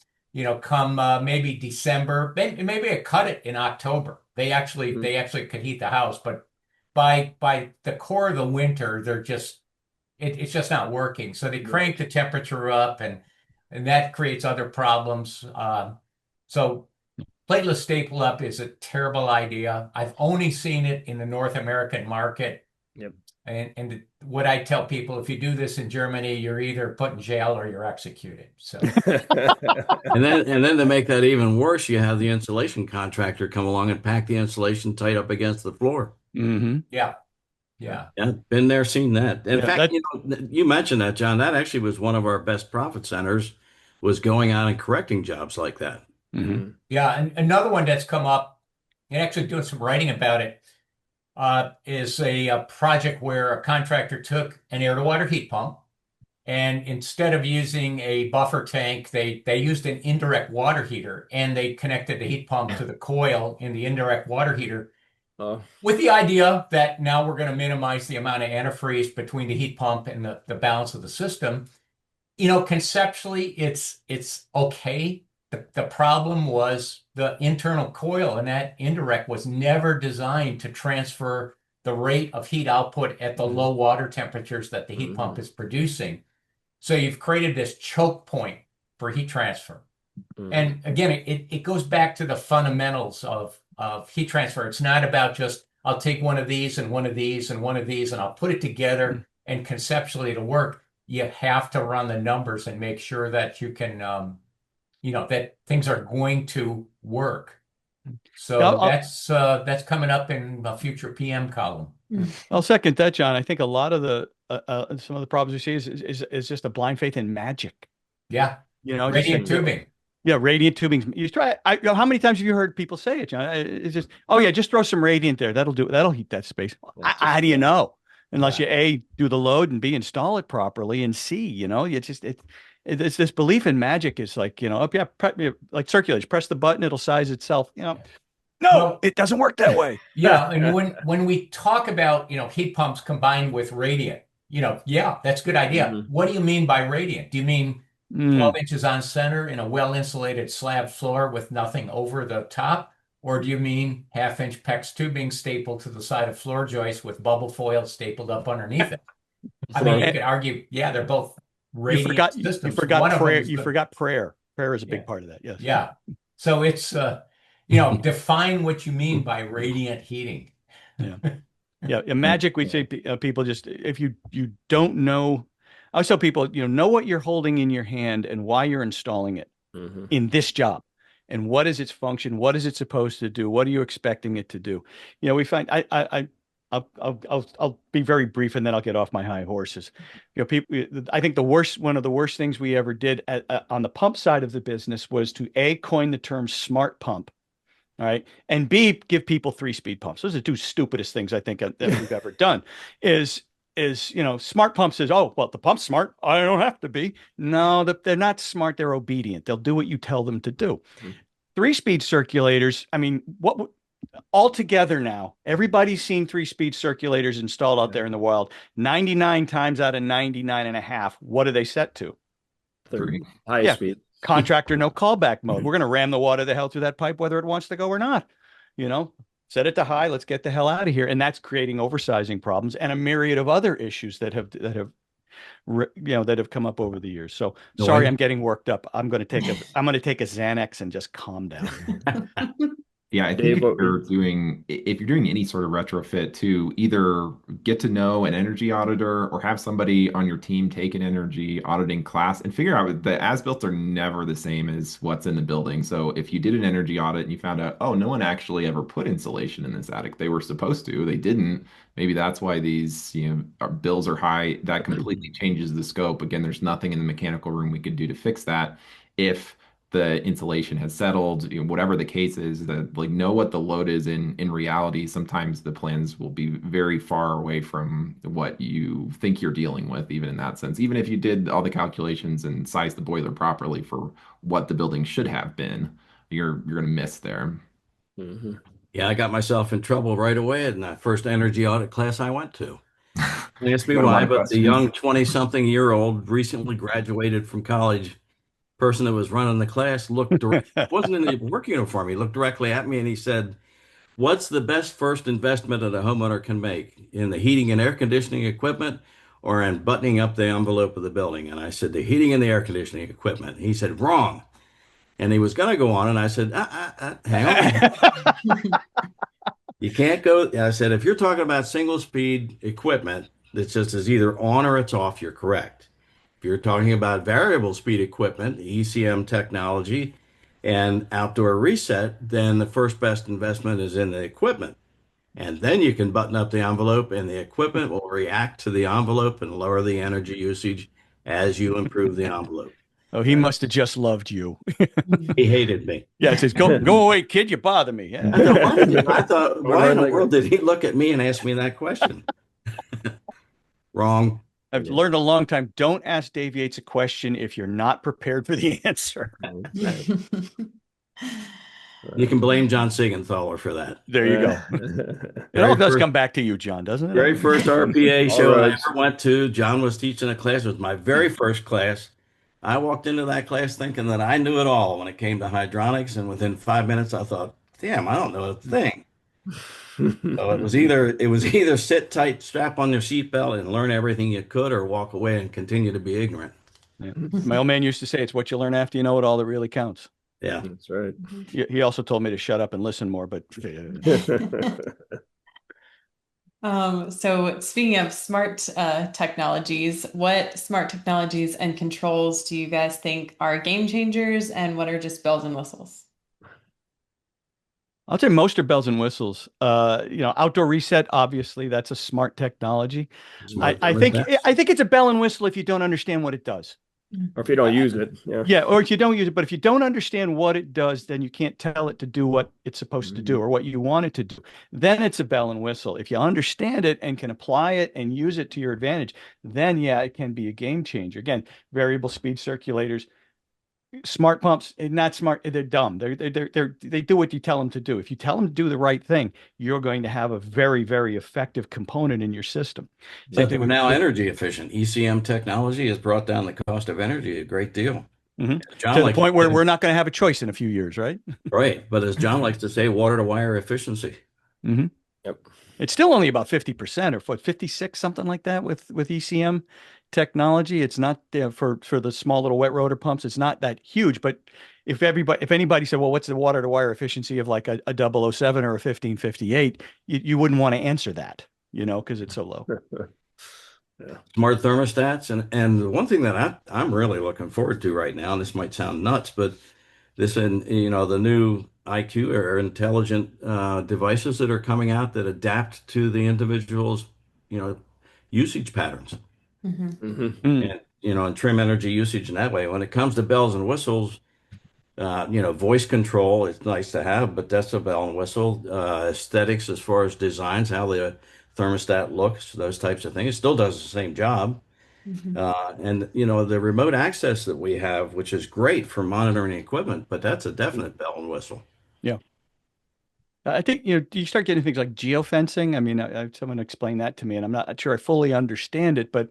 come maybe December, maybe I cut it in October. They actually could heat the house, but by the core of the winter, it's just not working. So they crank the temperature up, and that creates other problems. So plateless staple up is a terrible idea. I've only seen it in the North American market. Yep. And what I tell people, if you do this in Germany, you're either put in jail or you're executed. So And then to make that even worse, you have the insulation contractor come along and pack the insulation tight up against the floor. yeah. Yeah, been there, seen that. In Yeah, fact, you mentioned that, John. That actually was one of our best profit centers, was going out and correcting jobs like that. Yeah, and another one that's come up, and actually doing some writing about it, is a project where a contractor took an air-to-water heat pump, and instead of using a buffer tank, they used an indirect water heater, and they connected the heat pump to the coil in the indirect water heater, with the idea that now we're going to minimize the amount of antifreeze between the heat pump and the balance of the system. Conceptually, it's okay. The problem was the internal coil, and that indirect was never designed to transfer the rate of heat output at the low water temperatures that the heat pump is producing. So you've created this choke point for heat transfer. And again, it goes back to the fundamentals of heat transfer. It's not about just, I'll take one of these and one of these and one of these, and I'll put it together and conceptually it'll work. You have to run the numbers and make sure that you can, that things are going to work. So that's coming up in a future PM column. I'll second that, John. I think a lot of the some of the problems we see is just a blind faith in magic. Yeah. Radiant tubing. Yeah, radiant tubing. You try. How many times have you heard people say it, John? It's just, oh yeah, just throw some radiant there. That'll do it. That'll heat that space. How do you know? Unless you A, do the load, and B, install it properly, and C, it's this belief in magic is like, like circulators, press the button, it'll size itself. No, it doesn't work that way. Yeah, and when we talk about, heat pumps combined with radiant, that's a good idea. What do you mean by radiant? Do you mean 12 inches on center in a well-insulated slab floor with nothing over the top? Or do you mean half-inch PEX tubing stapled to the side of floor joist with bubble foil stapled up underneath it? I mean, you could argue, they're both radiant systems. You forgot prayer. You forgot prayer. Prayer is a big part of that. Yes. Yeah. So it's, define what you mean by radiant heating. Yeah. In magic, we say people just, if you don't know, I always tell people, know what you're holding in your hand and why you're installing it in this job. And what is its function? What is it supposed to do? What are you expecting it to do? We find I'll be very brief and then I'll get off my high horses. People, I think one of the worst things we ever did on the pump side of the business was to A, coin the term smart pump. All right. And B, give people 3-speed pumps. Those are the two stupidest things I think that we've ever done is smart pump says, oh, well, the pump's smart. I don't have to be. No, they're not smart. They're obedient. They'll do what you tell them to do. 3-speed circulators. I mean, what altogether now, everybody's seen 3-speed circulators installed out there in the wild. 99 times out of 99.5, what are they set to? 3. Highest speed. Contractor no callback mode. We're going to ram the water the hell through that pipe, whether it wants to go or not. Set it to high. Let's get the hell out of here. And that's creating oversizing problems and a myriad of other issues that have that have come up over the years. So No, sorry, I- I'm getting worked up. I'm going to take a Xanax and just calm down. Yeah, I think Dave, if you're doing any sort of retrofit to either get to know an energy auditor or have somebody on your team take an energy auditing class and figure out the as-built are never the same as what's in the building. So if you did an energy audit and you found out, oh, no one actually ever put insulation in this attic, they were supposed to, they didn't. Maybe that's why these, our bills are high. That completely changes the scope. Again, there's nothing in the mechanical room we could do to fix that. If the insulation has settled, whatever the case is, that like know what the load is in reality. Sometimes the plans will be very far away from what you think you're dealing with, even in that sense. Even if you did all the calculations and sized the boiler properly for what the building should have been, you're gonna miss there. Mhm. Yeah, I got myself in trouble right away in that first energy audit class I went to. They asked me Got a lot why, of but the questions. young 20-something-year-old, recently graduated from college person that was running the class wasn't in the work uniform. He looked directly at me and he said, "What's the best first investment that a homeowner can make in the heating and air conditioning equipment or in buttoning up the envelope of the building?" And I said, "The heating and the air conditioning equipment." He said, "Wrong." And he was going to go on, and I said, "Hang on. You can't go." I said, "If you're talking about single speed equipment that just is either on or it's off, you're correct. If you're talking about variable speed equipment, ECM technology, and outdoor reset, then the first best investment is in the equipment. And then you can button up the envelope, and the equipment will react to the envelope and lower the energy usage as you improve the envelope." Oh, he must have just loved you. He hated me. Yeah, it says, go away, kid. You bother me. Yeah. I thought, why in the world did he look at me and ask me that question? Wrong. I've learned a long time. Don't ask Dave Yates a question if you're not prepared for the answer. You can blame John Siegenthaler for that. There you go. It all does come back to you, John, doesn't it? Very first RPA All show I right. ever went to, John was teaching a class. It was my very first class. I walked into that class thinking that I knew it all when it came to hydronics, and within 5 minutes, I thought, "Damn, I don't know a thing." So it was either sit tight, strap on your seatbelt, and learn everything you could, or walk away and continue to be ignorant. Yeah. My old man used to say, it's what you learn after you know it all that really counts. Yeah. That's right. He also told me to shut up and listen more, but So speaking of smart technologies, what smart technologies and controls do you guys think are game changers, and what are just bells and whistles? I'll say most are bells and whistles. Outdoor reset, obviously, that's a smart technology. I think it's a bell and whistle if you don't understand what it does. Or if you don't use it. Yeah. Yeah, or if you don't use it, but if you don't understand what it does, then you can't tell it to do what it's supposed to do or what you want it to do. Then it's a bell and whistle. If you understand it and can apply it and use it to your advantage, then yeah, it can be a game changer. Again, variable speed circulators, smart pumps, not smart, they're dumb. They do what you tell them to do. If you tell them to do the right thing, you're going to have a very, very effective component in your system. But they're now energy efficient. ECM technology has brought down the cost of energy a great deal. To John, the point where we're not going to have a choice in a few years, right? right. But as John likes to say, water to wire efficiency. Yep. It's still only about 50% or 56, something like that with ECM technology. It's not for the small little wet rotor pumps. It's not that huge, but if anybody said, well, what's the water to wire efficiency of like a 007 or a 1558, you wouldn't want to answer that, because it's so low. Yeah. Smart thermostats. And the one thing that I'm really looking forward to right now, and this might sound nuts, but the new IQ or intelligent devices that are coming out that adapt to the individual's, usage patterns. And, and trim energy usage in that way. When it comes to bells and whistles, voice control, it's nice to have, but that's a bell and whistle. Aesthetics as far as designs, how the thermostat looks, those types of things. It still does the same job. And, the remote access that we have, which is great for monitoring equipment, but that's a definite bell and whistle. Yeah. I think, you start getting things like geofencing. I mean, someone explained that to me, and I'm not sure I fully understand it, but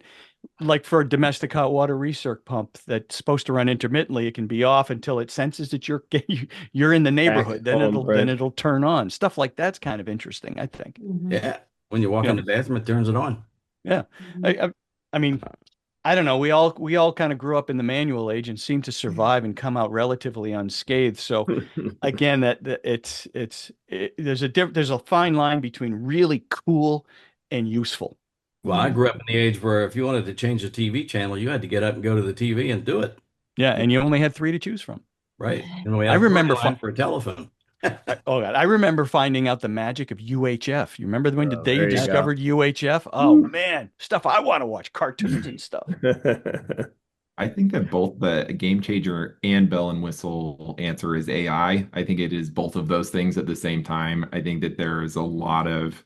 like for a domestic hot water recirc pump that's supposed to run intermittently, it can be off until it senses that you're in the neighborhood. Then it'll turn on. Stuff like that's kind of interesting, I think. Yeah. When you walk in the bathroom, it turns it on. Yeah. I mean, I don't know. We all kind of grew up in the manual age and seem to survive and come out relatively unscathed. So again, there's a fine line between really cool and useful. Well, I grew up in the age where if you wanted to change the TV channel, you had to get up and go to the TV and do it. Yeah, and you only had three to choose from. Right. And we I had a party remember line for a telephone. oh God, I remember finding out the magic of UHF. You remember when Oh, they there you go. discovered UHF? Oh man, stuff I want to watch, cartoons and stuff. I think that both the game changer and bell and whistle answer is AI. I think it is both of those things at the same time. I think that there is a lot of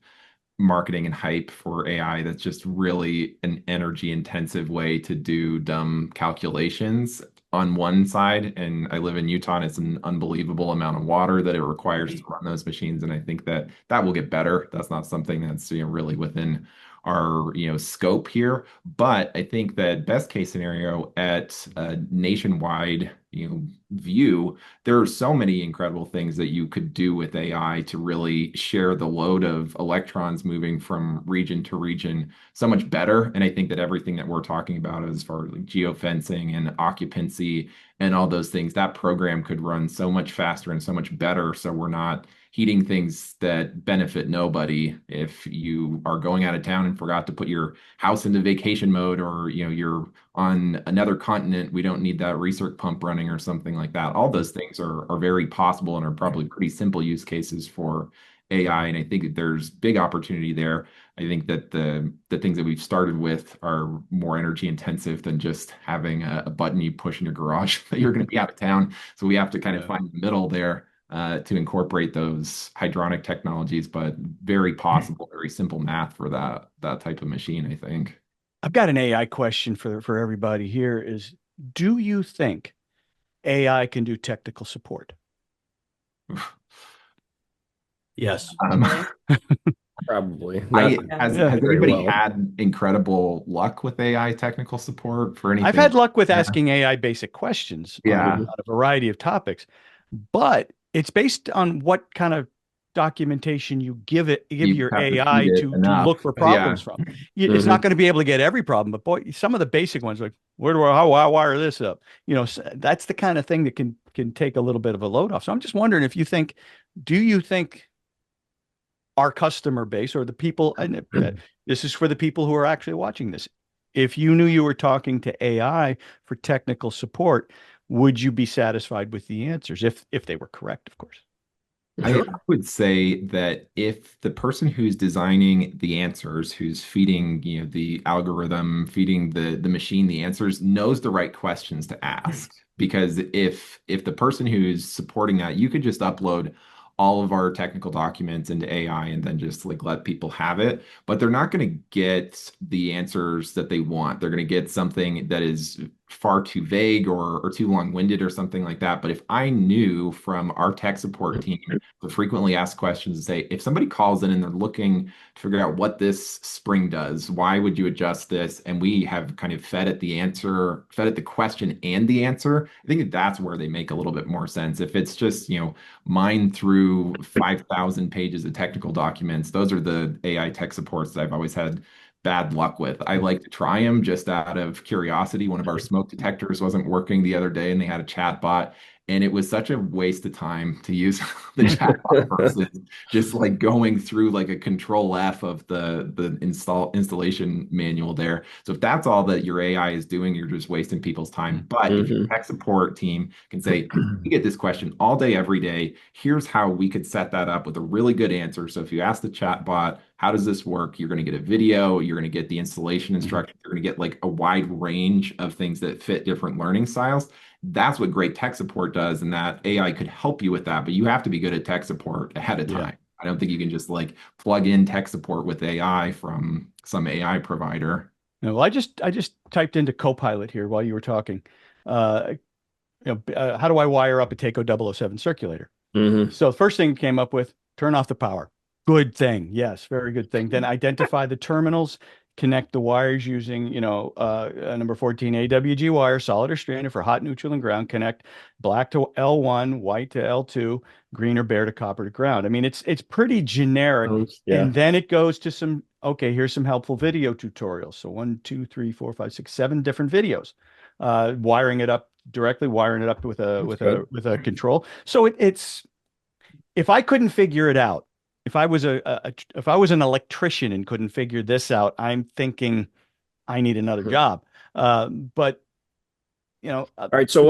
marketing and hype for AI that's just really an energy intensive way to do dumb calculations on one side. And I live in Utah and it's an unbelievable amount of water that it requires to run those machines. And I think that that will get better. That's not something that's really within our scope here. But I think that best case scenario at a nationwide view, there are so many incredible things that you could do with AI to really share the load of electrons moving from region to region so much better. And I think that everything that we're talking about as far as like geofencing and occupancy and all those things, that program could run so much faster and so much better. So we're not heating things that benefit nobody. If you are going out of town and forgot to put your house into vacation mode, or you're on another continent, we don't need that recirc pump running or something like that. All those things are very possible and are probably pretty simple use cases for AI. And I think that there's big opportunity there. I think that the things that we've started with are more energy intensive than just having a button you push in your garage that you're going to be out of town. So we have to kind of find the middle there to incorporate those hydronic technologies, but very possible, very simple math for that type of machine, I think. I've got an AI question for everybody here is, do you think AI can do technical support? Yes. Probably. Has anybody had incredible luck with AI technical support for anything? I've had luck with asking AI basic questions Yeah. on a variety of topics, but it's based on what kind of documentation you give your have to AI feed it to enough. look for problems from. It's not going to be able to get every problem, but boy, some of the basic ones, like how I wire this up, that's the kind of thing that can take a little bit of a load off. So I'm just wondering if do you think our customer base or the people, and this is for the people who are actually watching this, if you knew you were talking to AI for technical support, would you be satisfied with the answers if they were correct, of course? I would say that if the person who's designing the answers, who's feeding, the algorithm, feeding the machine the answers, knows the right questions to ask. Because if the person who's supporting that, you could just upload all of our technical documents into AI and then just like let people have it, but they're not going to get the answers that they want. They're going to get something that is far too vague or too long-winded or something like that. But if I knew from our tech support team to frequently ask questions and say, if somebody calls in and they're looking to figure out what this spring does, why would you adjust this? And we have kind of fed it the question and the answer. I think that's where they make a little bit more sense. If it's just, mine through 5,000 pages of technical documents, those are the AI tech supports that I've always had bad luck with. I like to try them just out of curiosity. One of our smoke detectors wasn't working the other day and they had a chat bot, and it was such a waste of time to use the chat bot versus just like going through like a control F of the installation manual there. So if that's all that your AI is doing, you're just wasting people's time. But if your tech support team can say, you get this question all day, every day, here's how we could set that up with a really good answer. So if you ask the chat bot, how does this work? You're going to get a video, you're going to get the installation instructions, you're going to get like a wide range of things that fit different learning styles. That's what great tech support does, and that AI could help you with that, but you have to be good at tech support ahead of time. I don't think you can just like plug in tech support with AI from some AI provider. No, well, I just typed into Copilot here while you were talking. How do I wire up a Takeo 007 circulator? So the first thing it came up with, turn off the power. Good thing. Yes, very good thing. Then identify the terminals, connect the wires using, number 14 AWG wire, solid or stranded for hot, neutral, and ground. Connect black to L1, white to L2, green or bare to copper to ground. I mean, it's pretty generic. And then it goes to some okay, here's some helpful video tutorials. So 1, 2, 3, 4, 5, 6, 7 different videos, wiring it up with a control. So it's, if I couldn't figure it out, if I was if I was an electrician and couldn't figure this out, I'm thinking I need another job. But All right. So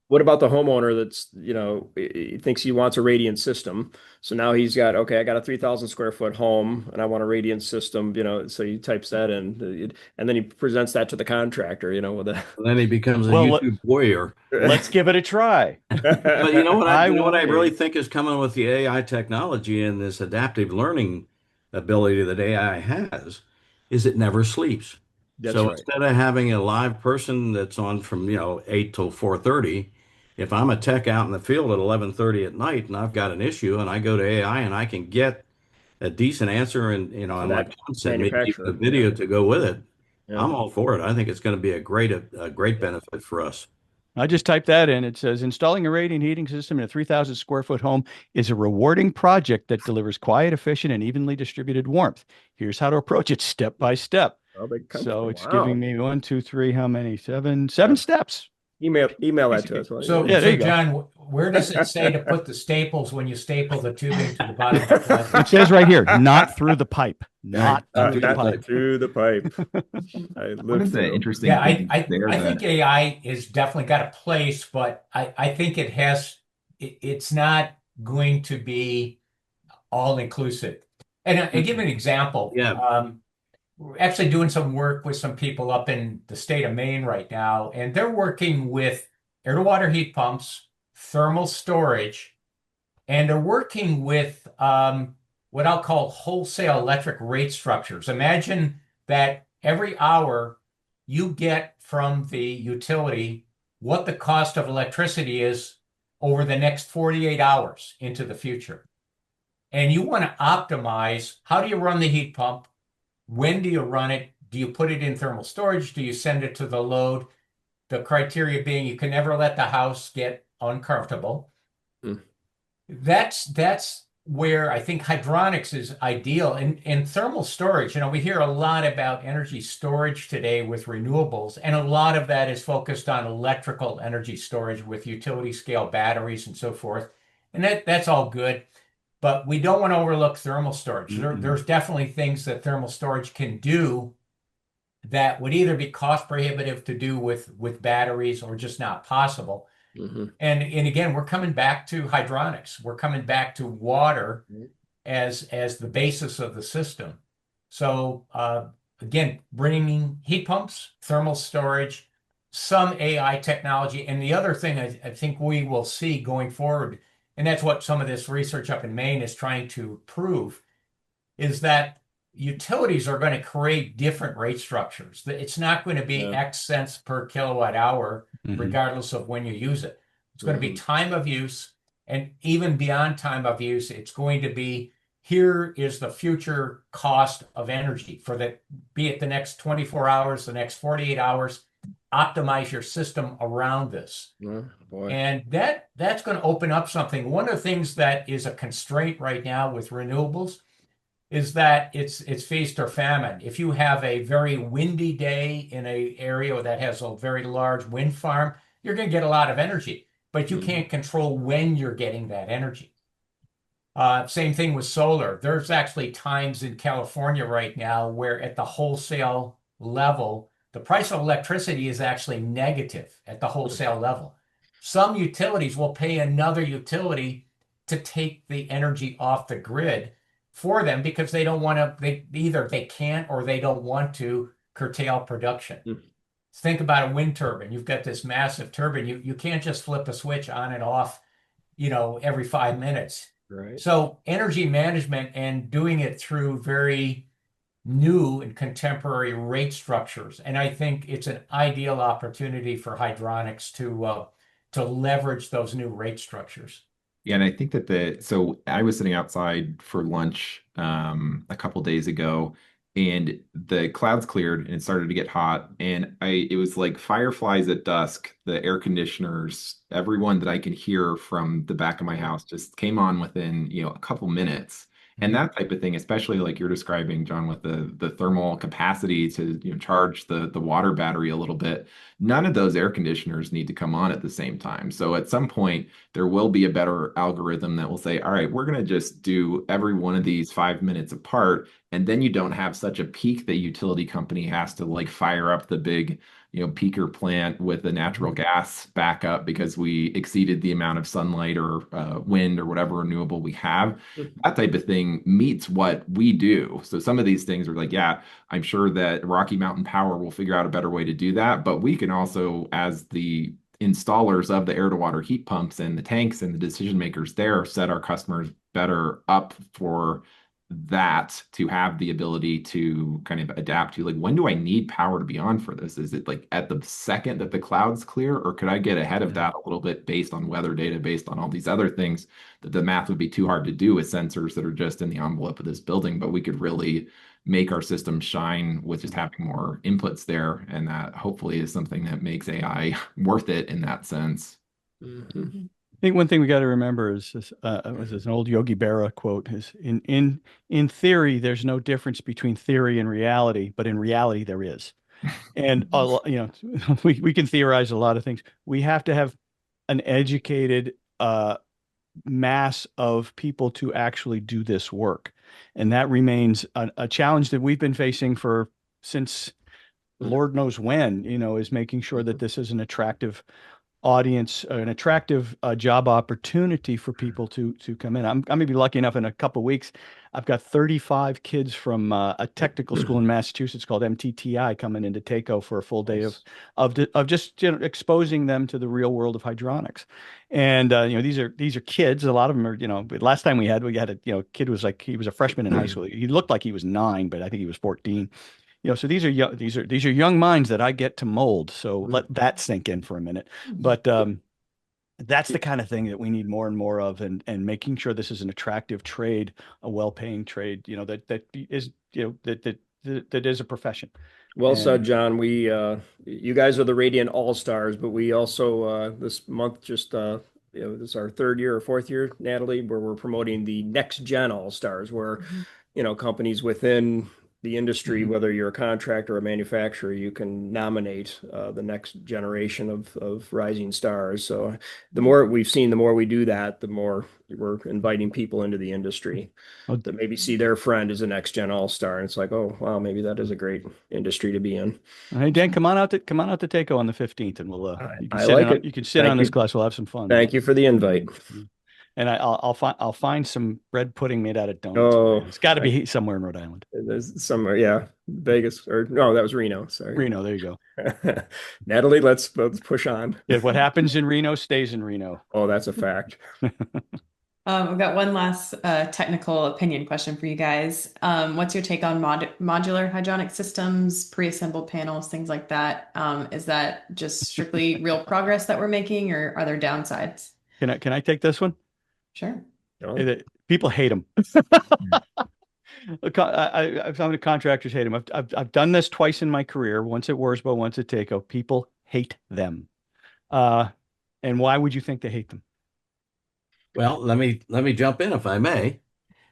what about the homeowner that's, he thinks he wants a radiant system. So now he's got, okay, I got a 3,000 square foot home and I want a radiant system, so he types that in and then he presents that to the contractor, with a. And then he becomes a Well, YouTube warrior. let's give it a try. But you know what I will really wait. think is coming with the AI technology and this adaptive learning ability that AI has is it never sleeps. That's So right. instead of having a live person that's on from 8 till 4:30, if I'm a tech out in the field at 11:30 at night and I've got an issue and I go to AI and I can get a decent answer and For and my that content, maybe even a manufacturer. video to go with it, Yeah. I'm all for it. I think it's going to be a great benefit for us. I just typed that in. It says installing a radiant heating system in a 3,000 square foot home is a rewarding project that delivers quiet, efficient, and evenly distributed warmth. Here's how to approach it step by step. Oh, big company. So it's Wow. giving me 1, 2, 3, how many? Seven steps. Email that to us. So, Yeah, there you go. John, where does it say to put the staples when you staple the tubing to the bottom of the closet? It says right here, not through the pipe. Not through the Not pipe. through the pipe. One of the interesting Yeah, things I there think that AI is definitely got a place, but I think it's not going to be all inclusive. And I give an example. Yeah. We're actually doing some work with some people up in the state of Maine right now, and they're working with air-to-water heat pumps, thermal storage, and they're working with what I'll call wholesale electric rate structures. Imagine that every hour you get from the utility what the cost of electricity is over the next 48 hours into the future. And you want to optimize, how do you run the heat pump? When do you run it? Do you put it in thermal storage? Do you send it to the load? The criteria being you can never let the house get uncomfortable. Mm. That's where I think hydronics is ideal. And thermal storage, we hear a lot about energy storage today with renewables, and a lot of that is focused on electrical energy storage with utility scale batteries and so forth. And that's all good. But we don't want to overlook thermal storage. There's definitely things that thermal storage can do that would either be cost prohibitive to do with batteries or just not possible. Mm-hmm. And again, we're coming back to hydronics. We're coming back to water as the basis of the system. So again, bringing heat pumps, thermal storage, some AI technology. And the other thing I think we will see going forward, and that's what some of this research up in Maine is trying to prove, is that utilities are going to create different rate structures. It's not going to be X cents per kilowatt hour, regardless of when you use it. It's going to be time of use, and even beyond time of use, it's going to be, here is the future cost of energy for be it the next 24 hours, the next 48 hours. Optimize your system around this. Boy. And that's going to open up something. One of the things that is a constraint right now with renewables is that it's feast or famine. If you have a very windy day in an area that has a very large wind farm, you're going to get a lot of energy, but you can't control when you're getting that energy. Same thing with solar. There's actually times in California right now where at the wholesale level, the price of electricity is actually negative at the wholesale level. Some utilities will pay another utility to take the energy off the grid for them because they don't want to, either they can't or they don't want to curtail production. Think about a wind turbine. You've got this massive turbine. You can't just flip a switch on and off, every 5 minutes. Right. So energy management and doing it through very new and contemporary rate structures. And I think it's an ideal opportunity for hydronics to leverage those new rate structures. Yeah, and I think that so I was sitting outside for lunch a couple days ago, and the clouds cleared and it started to get hot, and it was like fireflies at dusk. The air conditioners, everyone that I could hear from the back of my house just came on within a couple minutes. And that type of thing, especially like you're describing, John, with the thermal capacity to, charge the water battery a little bit, none of those air conditioners need to come on at the same time. So at some point, there will be a better algorithm that will say, all right, we're going to just do every one of these 5 minutes apart. And then you don't have such a peak that utility company has to like fire up the big, peaker plant with the natural gas backup because we exceeded the amount of sunlight or wind or whatever renewable we have. That type of thing meets what we do. So some of these things are like, yeah, I'm sure that Rocky Mountain Power will figure out a better way to do that. But we can also, as the installers of the air to water heat pumps and the tanks and the decision makers there, set our customers better up for that, to have the ability to kind of adapt to, like, when do I need power to be on for this? Is it like at the second that the cloud's clear, or could I get ahead of that a little bit based on weather data, based on all these other things that the math would be too hard to do with sensors that are just in the envelope of this building, but we could really make our system shine with just having more inputs there. And that hopefully is something that makes AI worth it in that sense. Mhm. I think one thing we got to remember is this, was this an old Yogi Berra quote, is in theory, there's no difference between theory and reality, but in reality there is. And we can theorize a lot of things. We have to have an educated mass of people to actually do this work. And that remains a challenge that we've been facing since Lord knows when, is making sure that this is an attractive audience, an attractive job opportunity for people to come in. I'm going to be lucky enough in a couple of weeks. I've got 35 kids from a technical school in Massachusetts called MTTI coming into TACO for a full day of just exposing them to the real world of hydronics. And these are kids. A lot of them are, last time we had a kid was like, he was a freshman in high school. He looked like he was 9, but I think he was 14. So these are young minds that I get to mold. So let that sink in for a minute. But that's the kind of thing that we need more and more of, and making sure this is an attractive trade, a well-paying trade, that is, that is a profession. Well said, John. You guys are the Radiant All-Stars, but we also, this month, just, this is our 3rd year or 4th year, Natalie, where we're promoting the Next Gen All-Stars, where, companies within the industry, whether you're a contractor or a manufacturer, you can nominate the next generation of rising stars. So the more we've seen, the more we do that, the more we're inviting people into the industry that maybe see their friend as a next gen all-star. And it's like, oh, wow, maybe that is a great industry to be in. Hey, Dan, come on out to TACO on the 15th, and we'll you can sit Thank on this you. class. We'll have some fun. Thank you for the invite. And I'll find some bread pudding made out of donuts. Oh, it's got to be somewhere in Rhode Island. There's somewhere, yeah, Vegas, or no, that was Reno. Sorry, Reno. There you go. Natalie, let's push on. Yeah, what happens in Reno stays in Reno. Oh, that's a fact. I've got one last technical opinion question for you guys. What's your take on modular hydronic systems, pre-assembled panels, things like that? Is that just strictly real progress that we're making, or are there downsides? Can I take this one? Sure. People hate them. I've found contractors hate them. I've done this twice in my career, once at Worsbo, once at TACO. People hate them. And why would you think they hate them? Well, let me jump in if I may.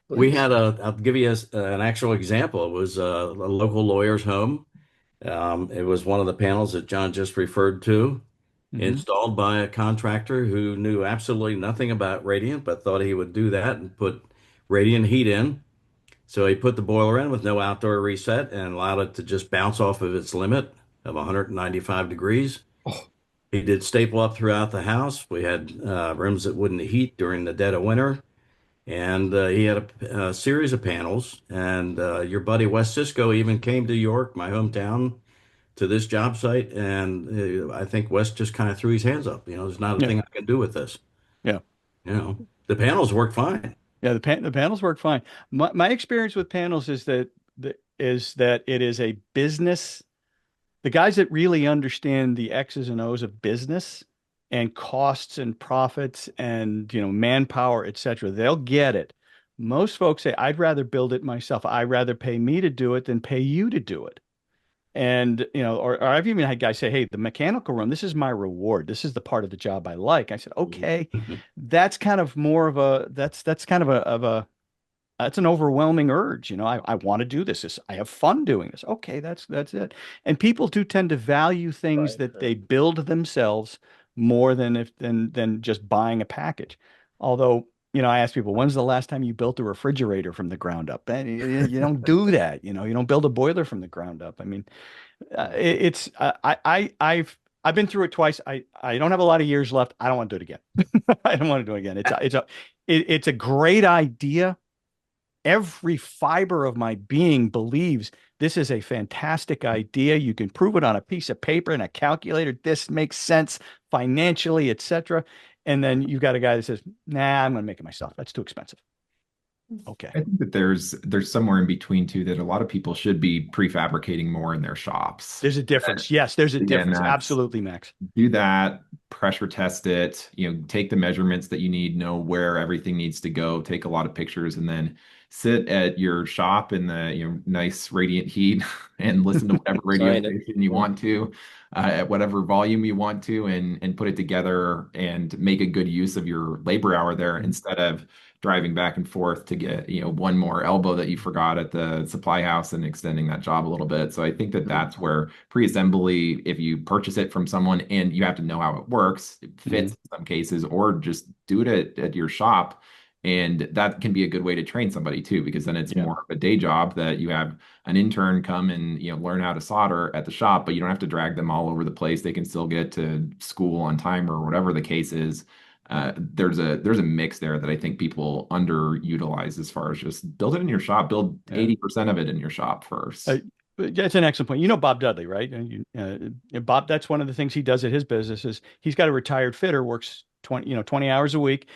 Please. We had I'll give you an actual example. It was a local lawyer's home. It was one of the panels that John just referred to, installed by a contractor who knew absolutely nothing about radiant, but thought he would do that and put radiant heat in. So he put the boiler in with no outdoor reset and allowed it to just bounce off of its limit of 195 degrees. Oh. He did staple up throughout the house. We had rooms that wouldn't heat during the dead of winter. And he had a series of panels. And your buddy Wes Cisco even came to York, my hometown, to this job site. And I think Wes just kind of threw his hands up. There's not a thing I can do with this. Yeah. The panels work fine. Yeah, the panels work fine. My experience with panels is that it is a business. The guys that really understand the X's and O's of business and costs and profits and manpower, etc., they'll get it. Most folks say, I'd rather build it myself. I'd rather pay me to do it than pay you to do it. And, or I've even had guys say, hey, the mechanical room, this is my reward. This is the part of the job I like. I said, okay, that's kind of more of that's kind of a that's an overwhelming urge. I want to do this. I have fun doing this. Okay, that's it. And people do tend to value things that they build themselves more than just buying a package. Although, I ask people, when's the last time you built a refrigerator from the ground up? And you don't do that. You don't build a boiler from the ground up. I mean, it's I've been through it twice. I don't have a lot of years left. I don't want to do it again. I don't want to do it again. It's a great idea. Every fiber of my being believes this is a fantastic idea. You can prove it on a piece of paper and a calculator. This makes sense financially, etc. And then you've got a guy that says, "Nah, I'm going to make it myself. That's too expensive." Okay. I think that there's somewhere in between too that a lot of people should be prefabricating more in their shops. There's a difference. Yes, there's a difference. Absolutely, Max. Do that, pressure test it, take the measurements that you need, know where everything needs to go, take a lot of pictures, and then sit at your shop in the nice radiant heat and listen to whatever radio station you want to, at whatever volume you want to, and put it together and make a good use of your labor hour there instead of driving back and forth to get one more elbow that you forgot at the supply house and extending that job a little bit. So I think that that's where pre-assembly, if you purchase it from someone and you have to know how it works, it fits in some cases, or just do it at your shop. And that can be a good way to train somebody too, because then it's more of a day job that you have an intern come and learn how to solder at the shop, but you don't have to drag them all over the place. They can still get to school on time or whatever the case is. There's a mix there that I think people underutilize as far as just build it in your shop, build 80% of it in your shop first. That's an excellent point. Bob Dudley, right? Bob, that's one of the things he does at his business is he's got a retired fitter, works 20 hours a week.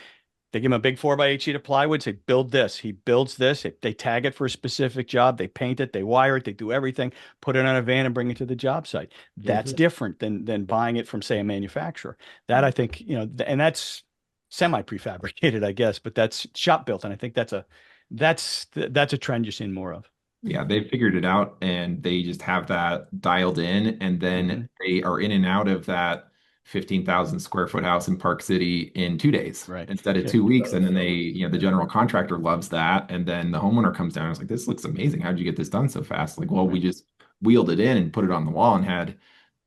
They give him a big 4x8 sheet of plywood, say, build this. He builds this. They tag it for a specific job. They paint it. They wire it. They do everything, put it on a van and bring it to the job site. That's different than buying it from, say, a manufacturer. That I think, and that's semi-prefabricated, I guess, but that's shop built. And I think that's a trend you're seeing more of. Yeah, they figured it out and they just have that dialed in, and then they are in and out of that 15,000 square foot house in Park City in 2 days instead of 2 weeks. And then the general contractor loves that. And then the homeowner comes down and is like, this looks amazing. How'd you get this done so fast? Like, well, we just wheeled it in and put it on the wall and had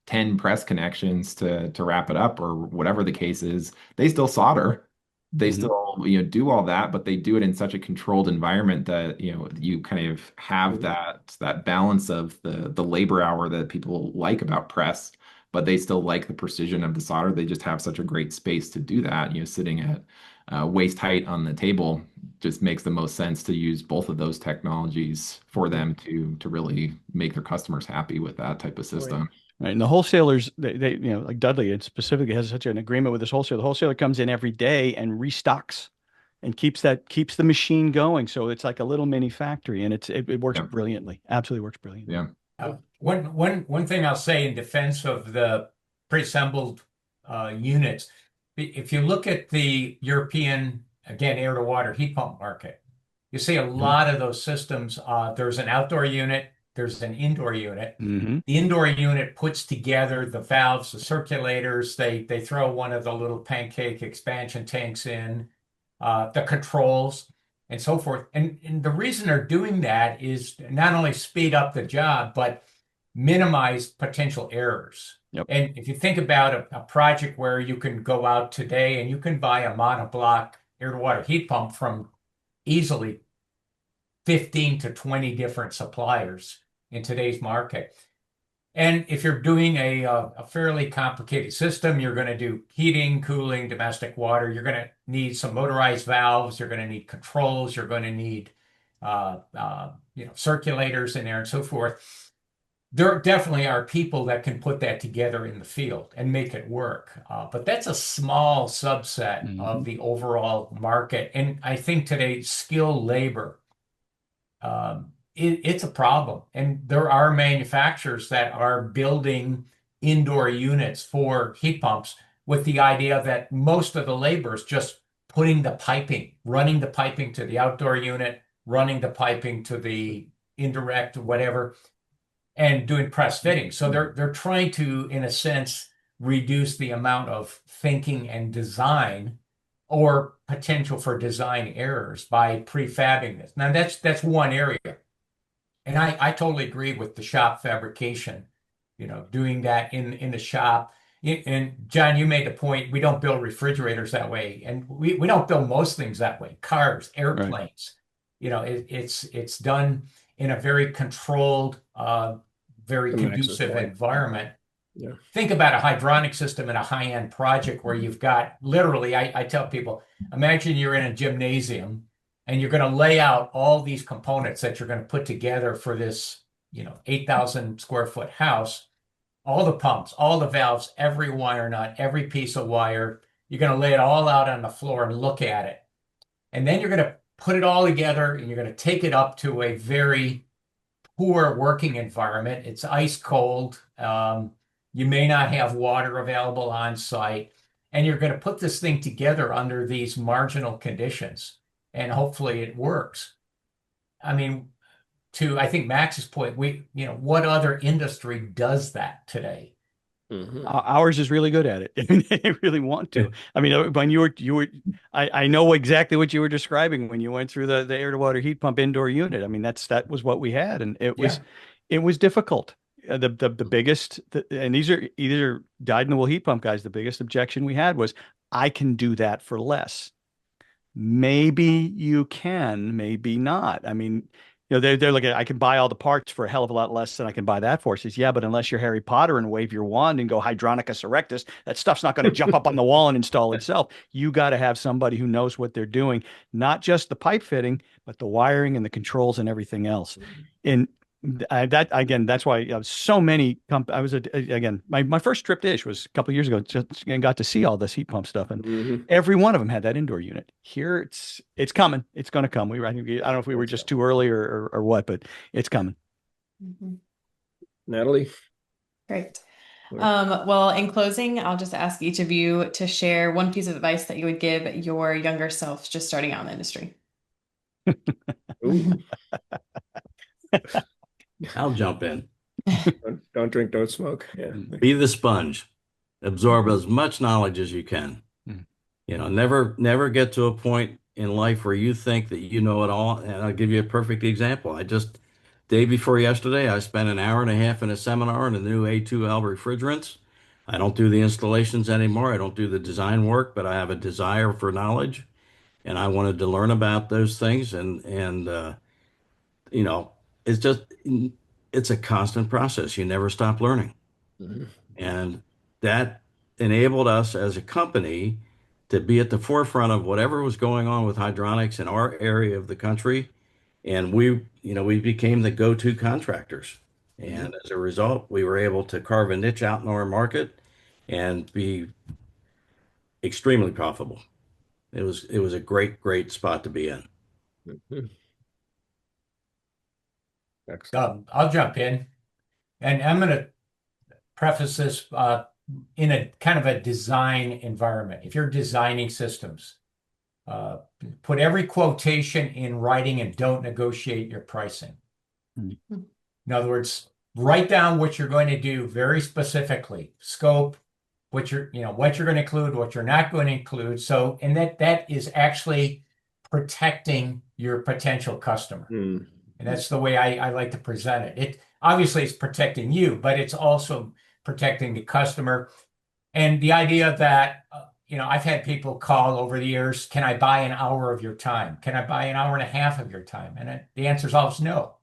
10 press connections to wrap it up, or whatever the case is. They still solder. They still, do all that, but they do it in such a controlled environment that, you kind of have that balance of the labor hour that people like about press, but they still like the precision of the solder. They just have such a great space to do that. Sitting at waist height on the table just makes the most sense to use both of those technologies for them to really make their customers happy with that type of system. Right. And the wholesalers, they like Dudley, it specifically has such an agreement with this wholesaler. The wholesaler comes in every day and restocks and keeps the machine going. So it's like a little mini factory, and it works brilliantly. Absolutely works brilliantly. Yeah. One thing I'll say in defense of the pre-assembled units, if you look at the European, again, air to water heat pump market, you see a lot of those systems. There's an outdoor unit, there's an indoor unit. The indoor unit puts together the valves, the circulators. They throw one of the little pancake expansion tanks in, the controls, and so forth. And the reason they're doing that is not only speed up the job, but minimize potential errors. And if you think about a project where you can go out today and you can buy a monoblock air-to-water heat pump from easily 15 to 20 different suppliers in today's market. And if you're doing a fairly complicated system, you're going to do heating, cooling, domestic water. You're going to need some motorized valves. You're going to need controls. You're going to need circulators in there and so forth. There definitely are people that can put that together in the field and make it work. But that's a small subset of the overall market. And I think today, skilled labor, it's a problem. And there are manufacturers that are building indoor units for heat pumps with the idea that most of the labor is just putting the piping, running the piping to the outdoor unit, running the piping to the indirect, whatever, and doing press fitting. So they're trying to, in a sense, reduce the amount of thinking and design or potential for design errors by prefabbing this. Now that's one area. And I totally agree with the shop fabrication, doing that in the shop. And John, you made the point, we don't build refrigerators that way. And we don't build most things that way. Cars, airplanes, it's done in a very controlled, very conducive environment. Yeah. Think about a hydronic system in a high-end project where you've got literally, I tell people, imagine you're in a gymnasium and you're going to lay out all these components that you're going to put together for this, 8,000 square foot house, all the pumps, all the valves, every wire nut, every piece of wire. You're going to lay it all out on the floor and look at it. And then you're going to put it all together and you're going to take it up to a very poor working environment. It's ice cold. You may not have water available on site, and you're going to put this thing together under these marginal conditions, and hopefully it works. I mean, I think Max's point, what other industry does that today? Ours is really good at it. They really want to. I mean, when you were, I know exactly what you were describing when you went through the air to water heat pump indoor unit. I mean, that was what we had, and it was difficult. The biggest, and these are dyed-in-the-wool heat pump guys. The biggest objection we had was, I can do that for less. Maybe you can, maybe not. I mean, they're looking, I can buy all the parts for a hell of a lot less than I can buy that for. Says, yeah, but unless you're Harry Potter and wave your wand and go Hydronicus erectus, that stuff's not going to jump up on the wall and install itself. You got to have somebody who knows what they're doing, not just the pipe fitting, but the wiring and the controls and everything else. And that's why so many I was again, my first trip to Ish was a couple of years ago, and got to see all this heat pump stuff, and every one of them had that indoor unit. Here it's coming, it's going to come. I don't know if we were just too early or what, but it's coming. Natalie. Great. Well, in closing, I'll just ask each of you to share one piece of advice that you would give your younger selves just starting out in the industry. I'll jump in. Don't drink, don't smoke. Yeah. Be the sponge. Absorb as much knowledge as you can. Never get to a point in life where you think that you know it all. And I'll give you a perfect example. Day before yesterday, I spent an hour and a half in a seminar on the new A2L refrigerants. I don't do the installations anymore. I don't do the design work, but I have a desire for knowledge, and I wanted to learn about those things. It's a constant process. You never stop learning. And that enabled us as a company to be at the forefront of whatever was going on with hydronics in our area of the country. And we became the go-to contractors. And as a result, we were able to carve a niche out in our market and be extremely profitable. It was a great, great spot to be in. I'll jump in, and I'm going to preface this in a kind of a design environment. If you're designing systems, put every quotation in writing and don't negotiate your pricing. In other words, write down what you're going to do very specifically, scope, what you're going to include, what you're not going to include. So, and that is actually protecting your potential customer. And that's the way I like to present it. It obviously it's protecting you, but it's also protecting the customer. And the idea that, I've had people call over the years, can I buy an hour of your time? Can I buy an hour and a half of your time? And the answer is always no.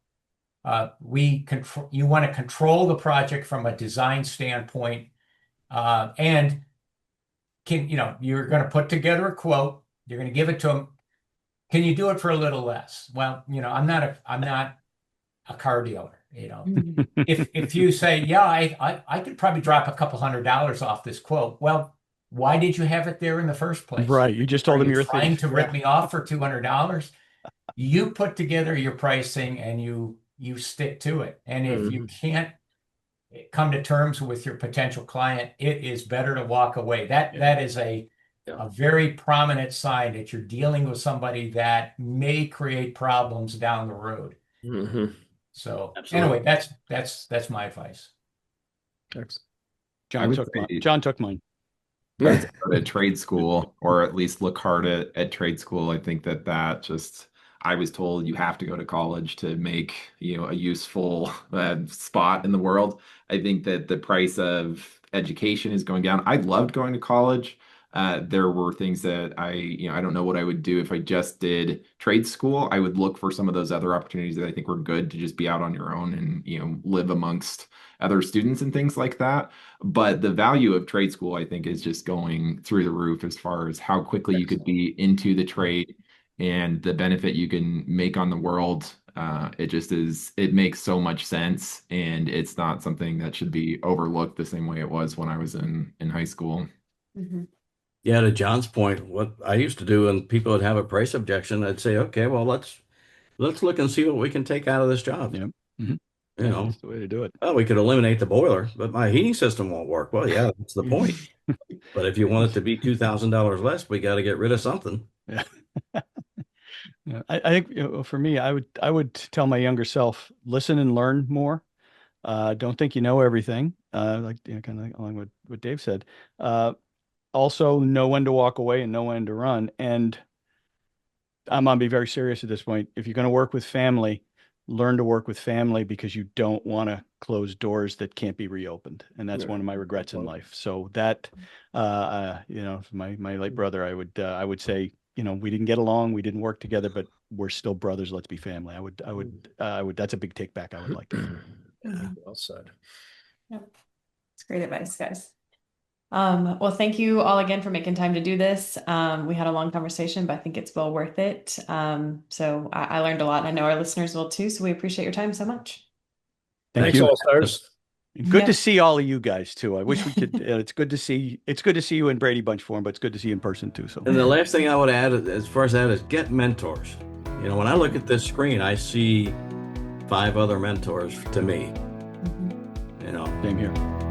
You want to control the project from a design standpoint, and you're going to put together a quote. You're going to give it to them. Can you do it for a little less? Well, I'm not a car dealer. If you say, yeah, I could probably drop a couple $100 off this quote. Well, why did you have it there in the first place? Right. You just told them you're trying to rip me off for $200. You put together your pricing and you stick to it. And if you can't come to terms with your potential client, it is better to walk away. That is a very prominent sign that you're dealing with somebody that may create problems down the road. So anyway, that's my advice. John took mine. go to trade school, or at least look hard at trade school. I think that just, I was told you have to go to college to make, a useful spot in the world. I think that the price of education is going down. I loved going to college. There were things that I don't know what I would do if I just did trade school. I would look for some of those other opportunities that I think were good to just be out on your own and, live amongst other students and things like that. But the value of trade school, I think, is just going through the roof as far as how quickly you could be into the trade and the benefit you can make on the world. It makes so much sense, and it's not something that should be overlooked the same way it was when I was in high school. Mm-hmm. Yeah, to John's point, what I used to do when people would have a price objection, I'd say, okay, well, let's look and see what we can take out of this job. Yeah. Mm-hmm. That's the way to do it. Well, we could eliminate the boiler, but my heating system won't work. Well, yeah, that's the point. But if you want it to be $2,000 less, we got to get rid of something. Yeah. Yeah. I think for me, I would tell my younger self, listen and learn more. Don't think you know everything. Like kind of along what Dave said. Also know when to walk away and know when to run. And I'm gonna be very serious at this point. If you're going to work with family, learn to work with family, because you don't want to close doors that can't be reopened. And that's one of my regrets in life. So that, my late brother, I would say, we didn't get along, we didn't work together, but we're still brothers. Let's be family. I would, that's a big take back I would like to. Yeah, well said. Yep. It's great advice, guys. Well, thank you all again for making time to do this. We had a long conversation, but I think it's well worth it. So I learned a lot, and I know our listeners will too. So we appreciate your time so much. Thanks, All stars. Good to see all of you guys too. I wish we could. It's good to see you in Brady Bunch form, but it's good to see you in person too. So. And the last thing I would add, as far as that, is get mentors. When I look at this screen, I see 5 other mentors to me. Mm-hmm. Same here.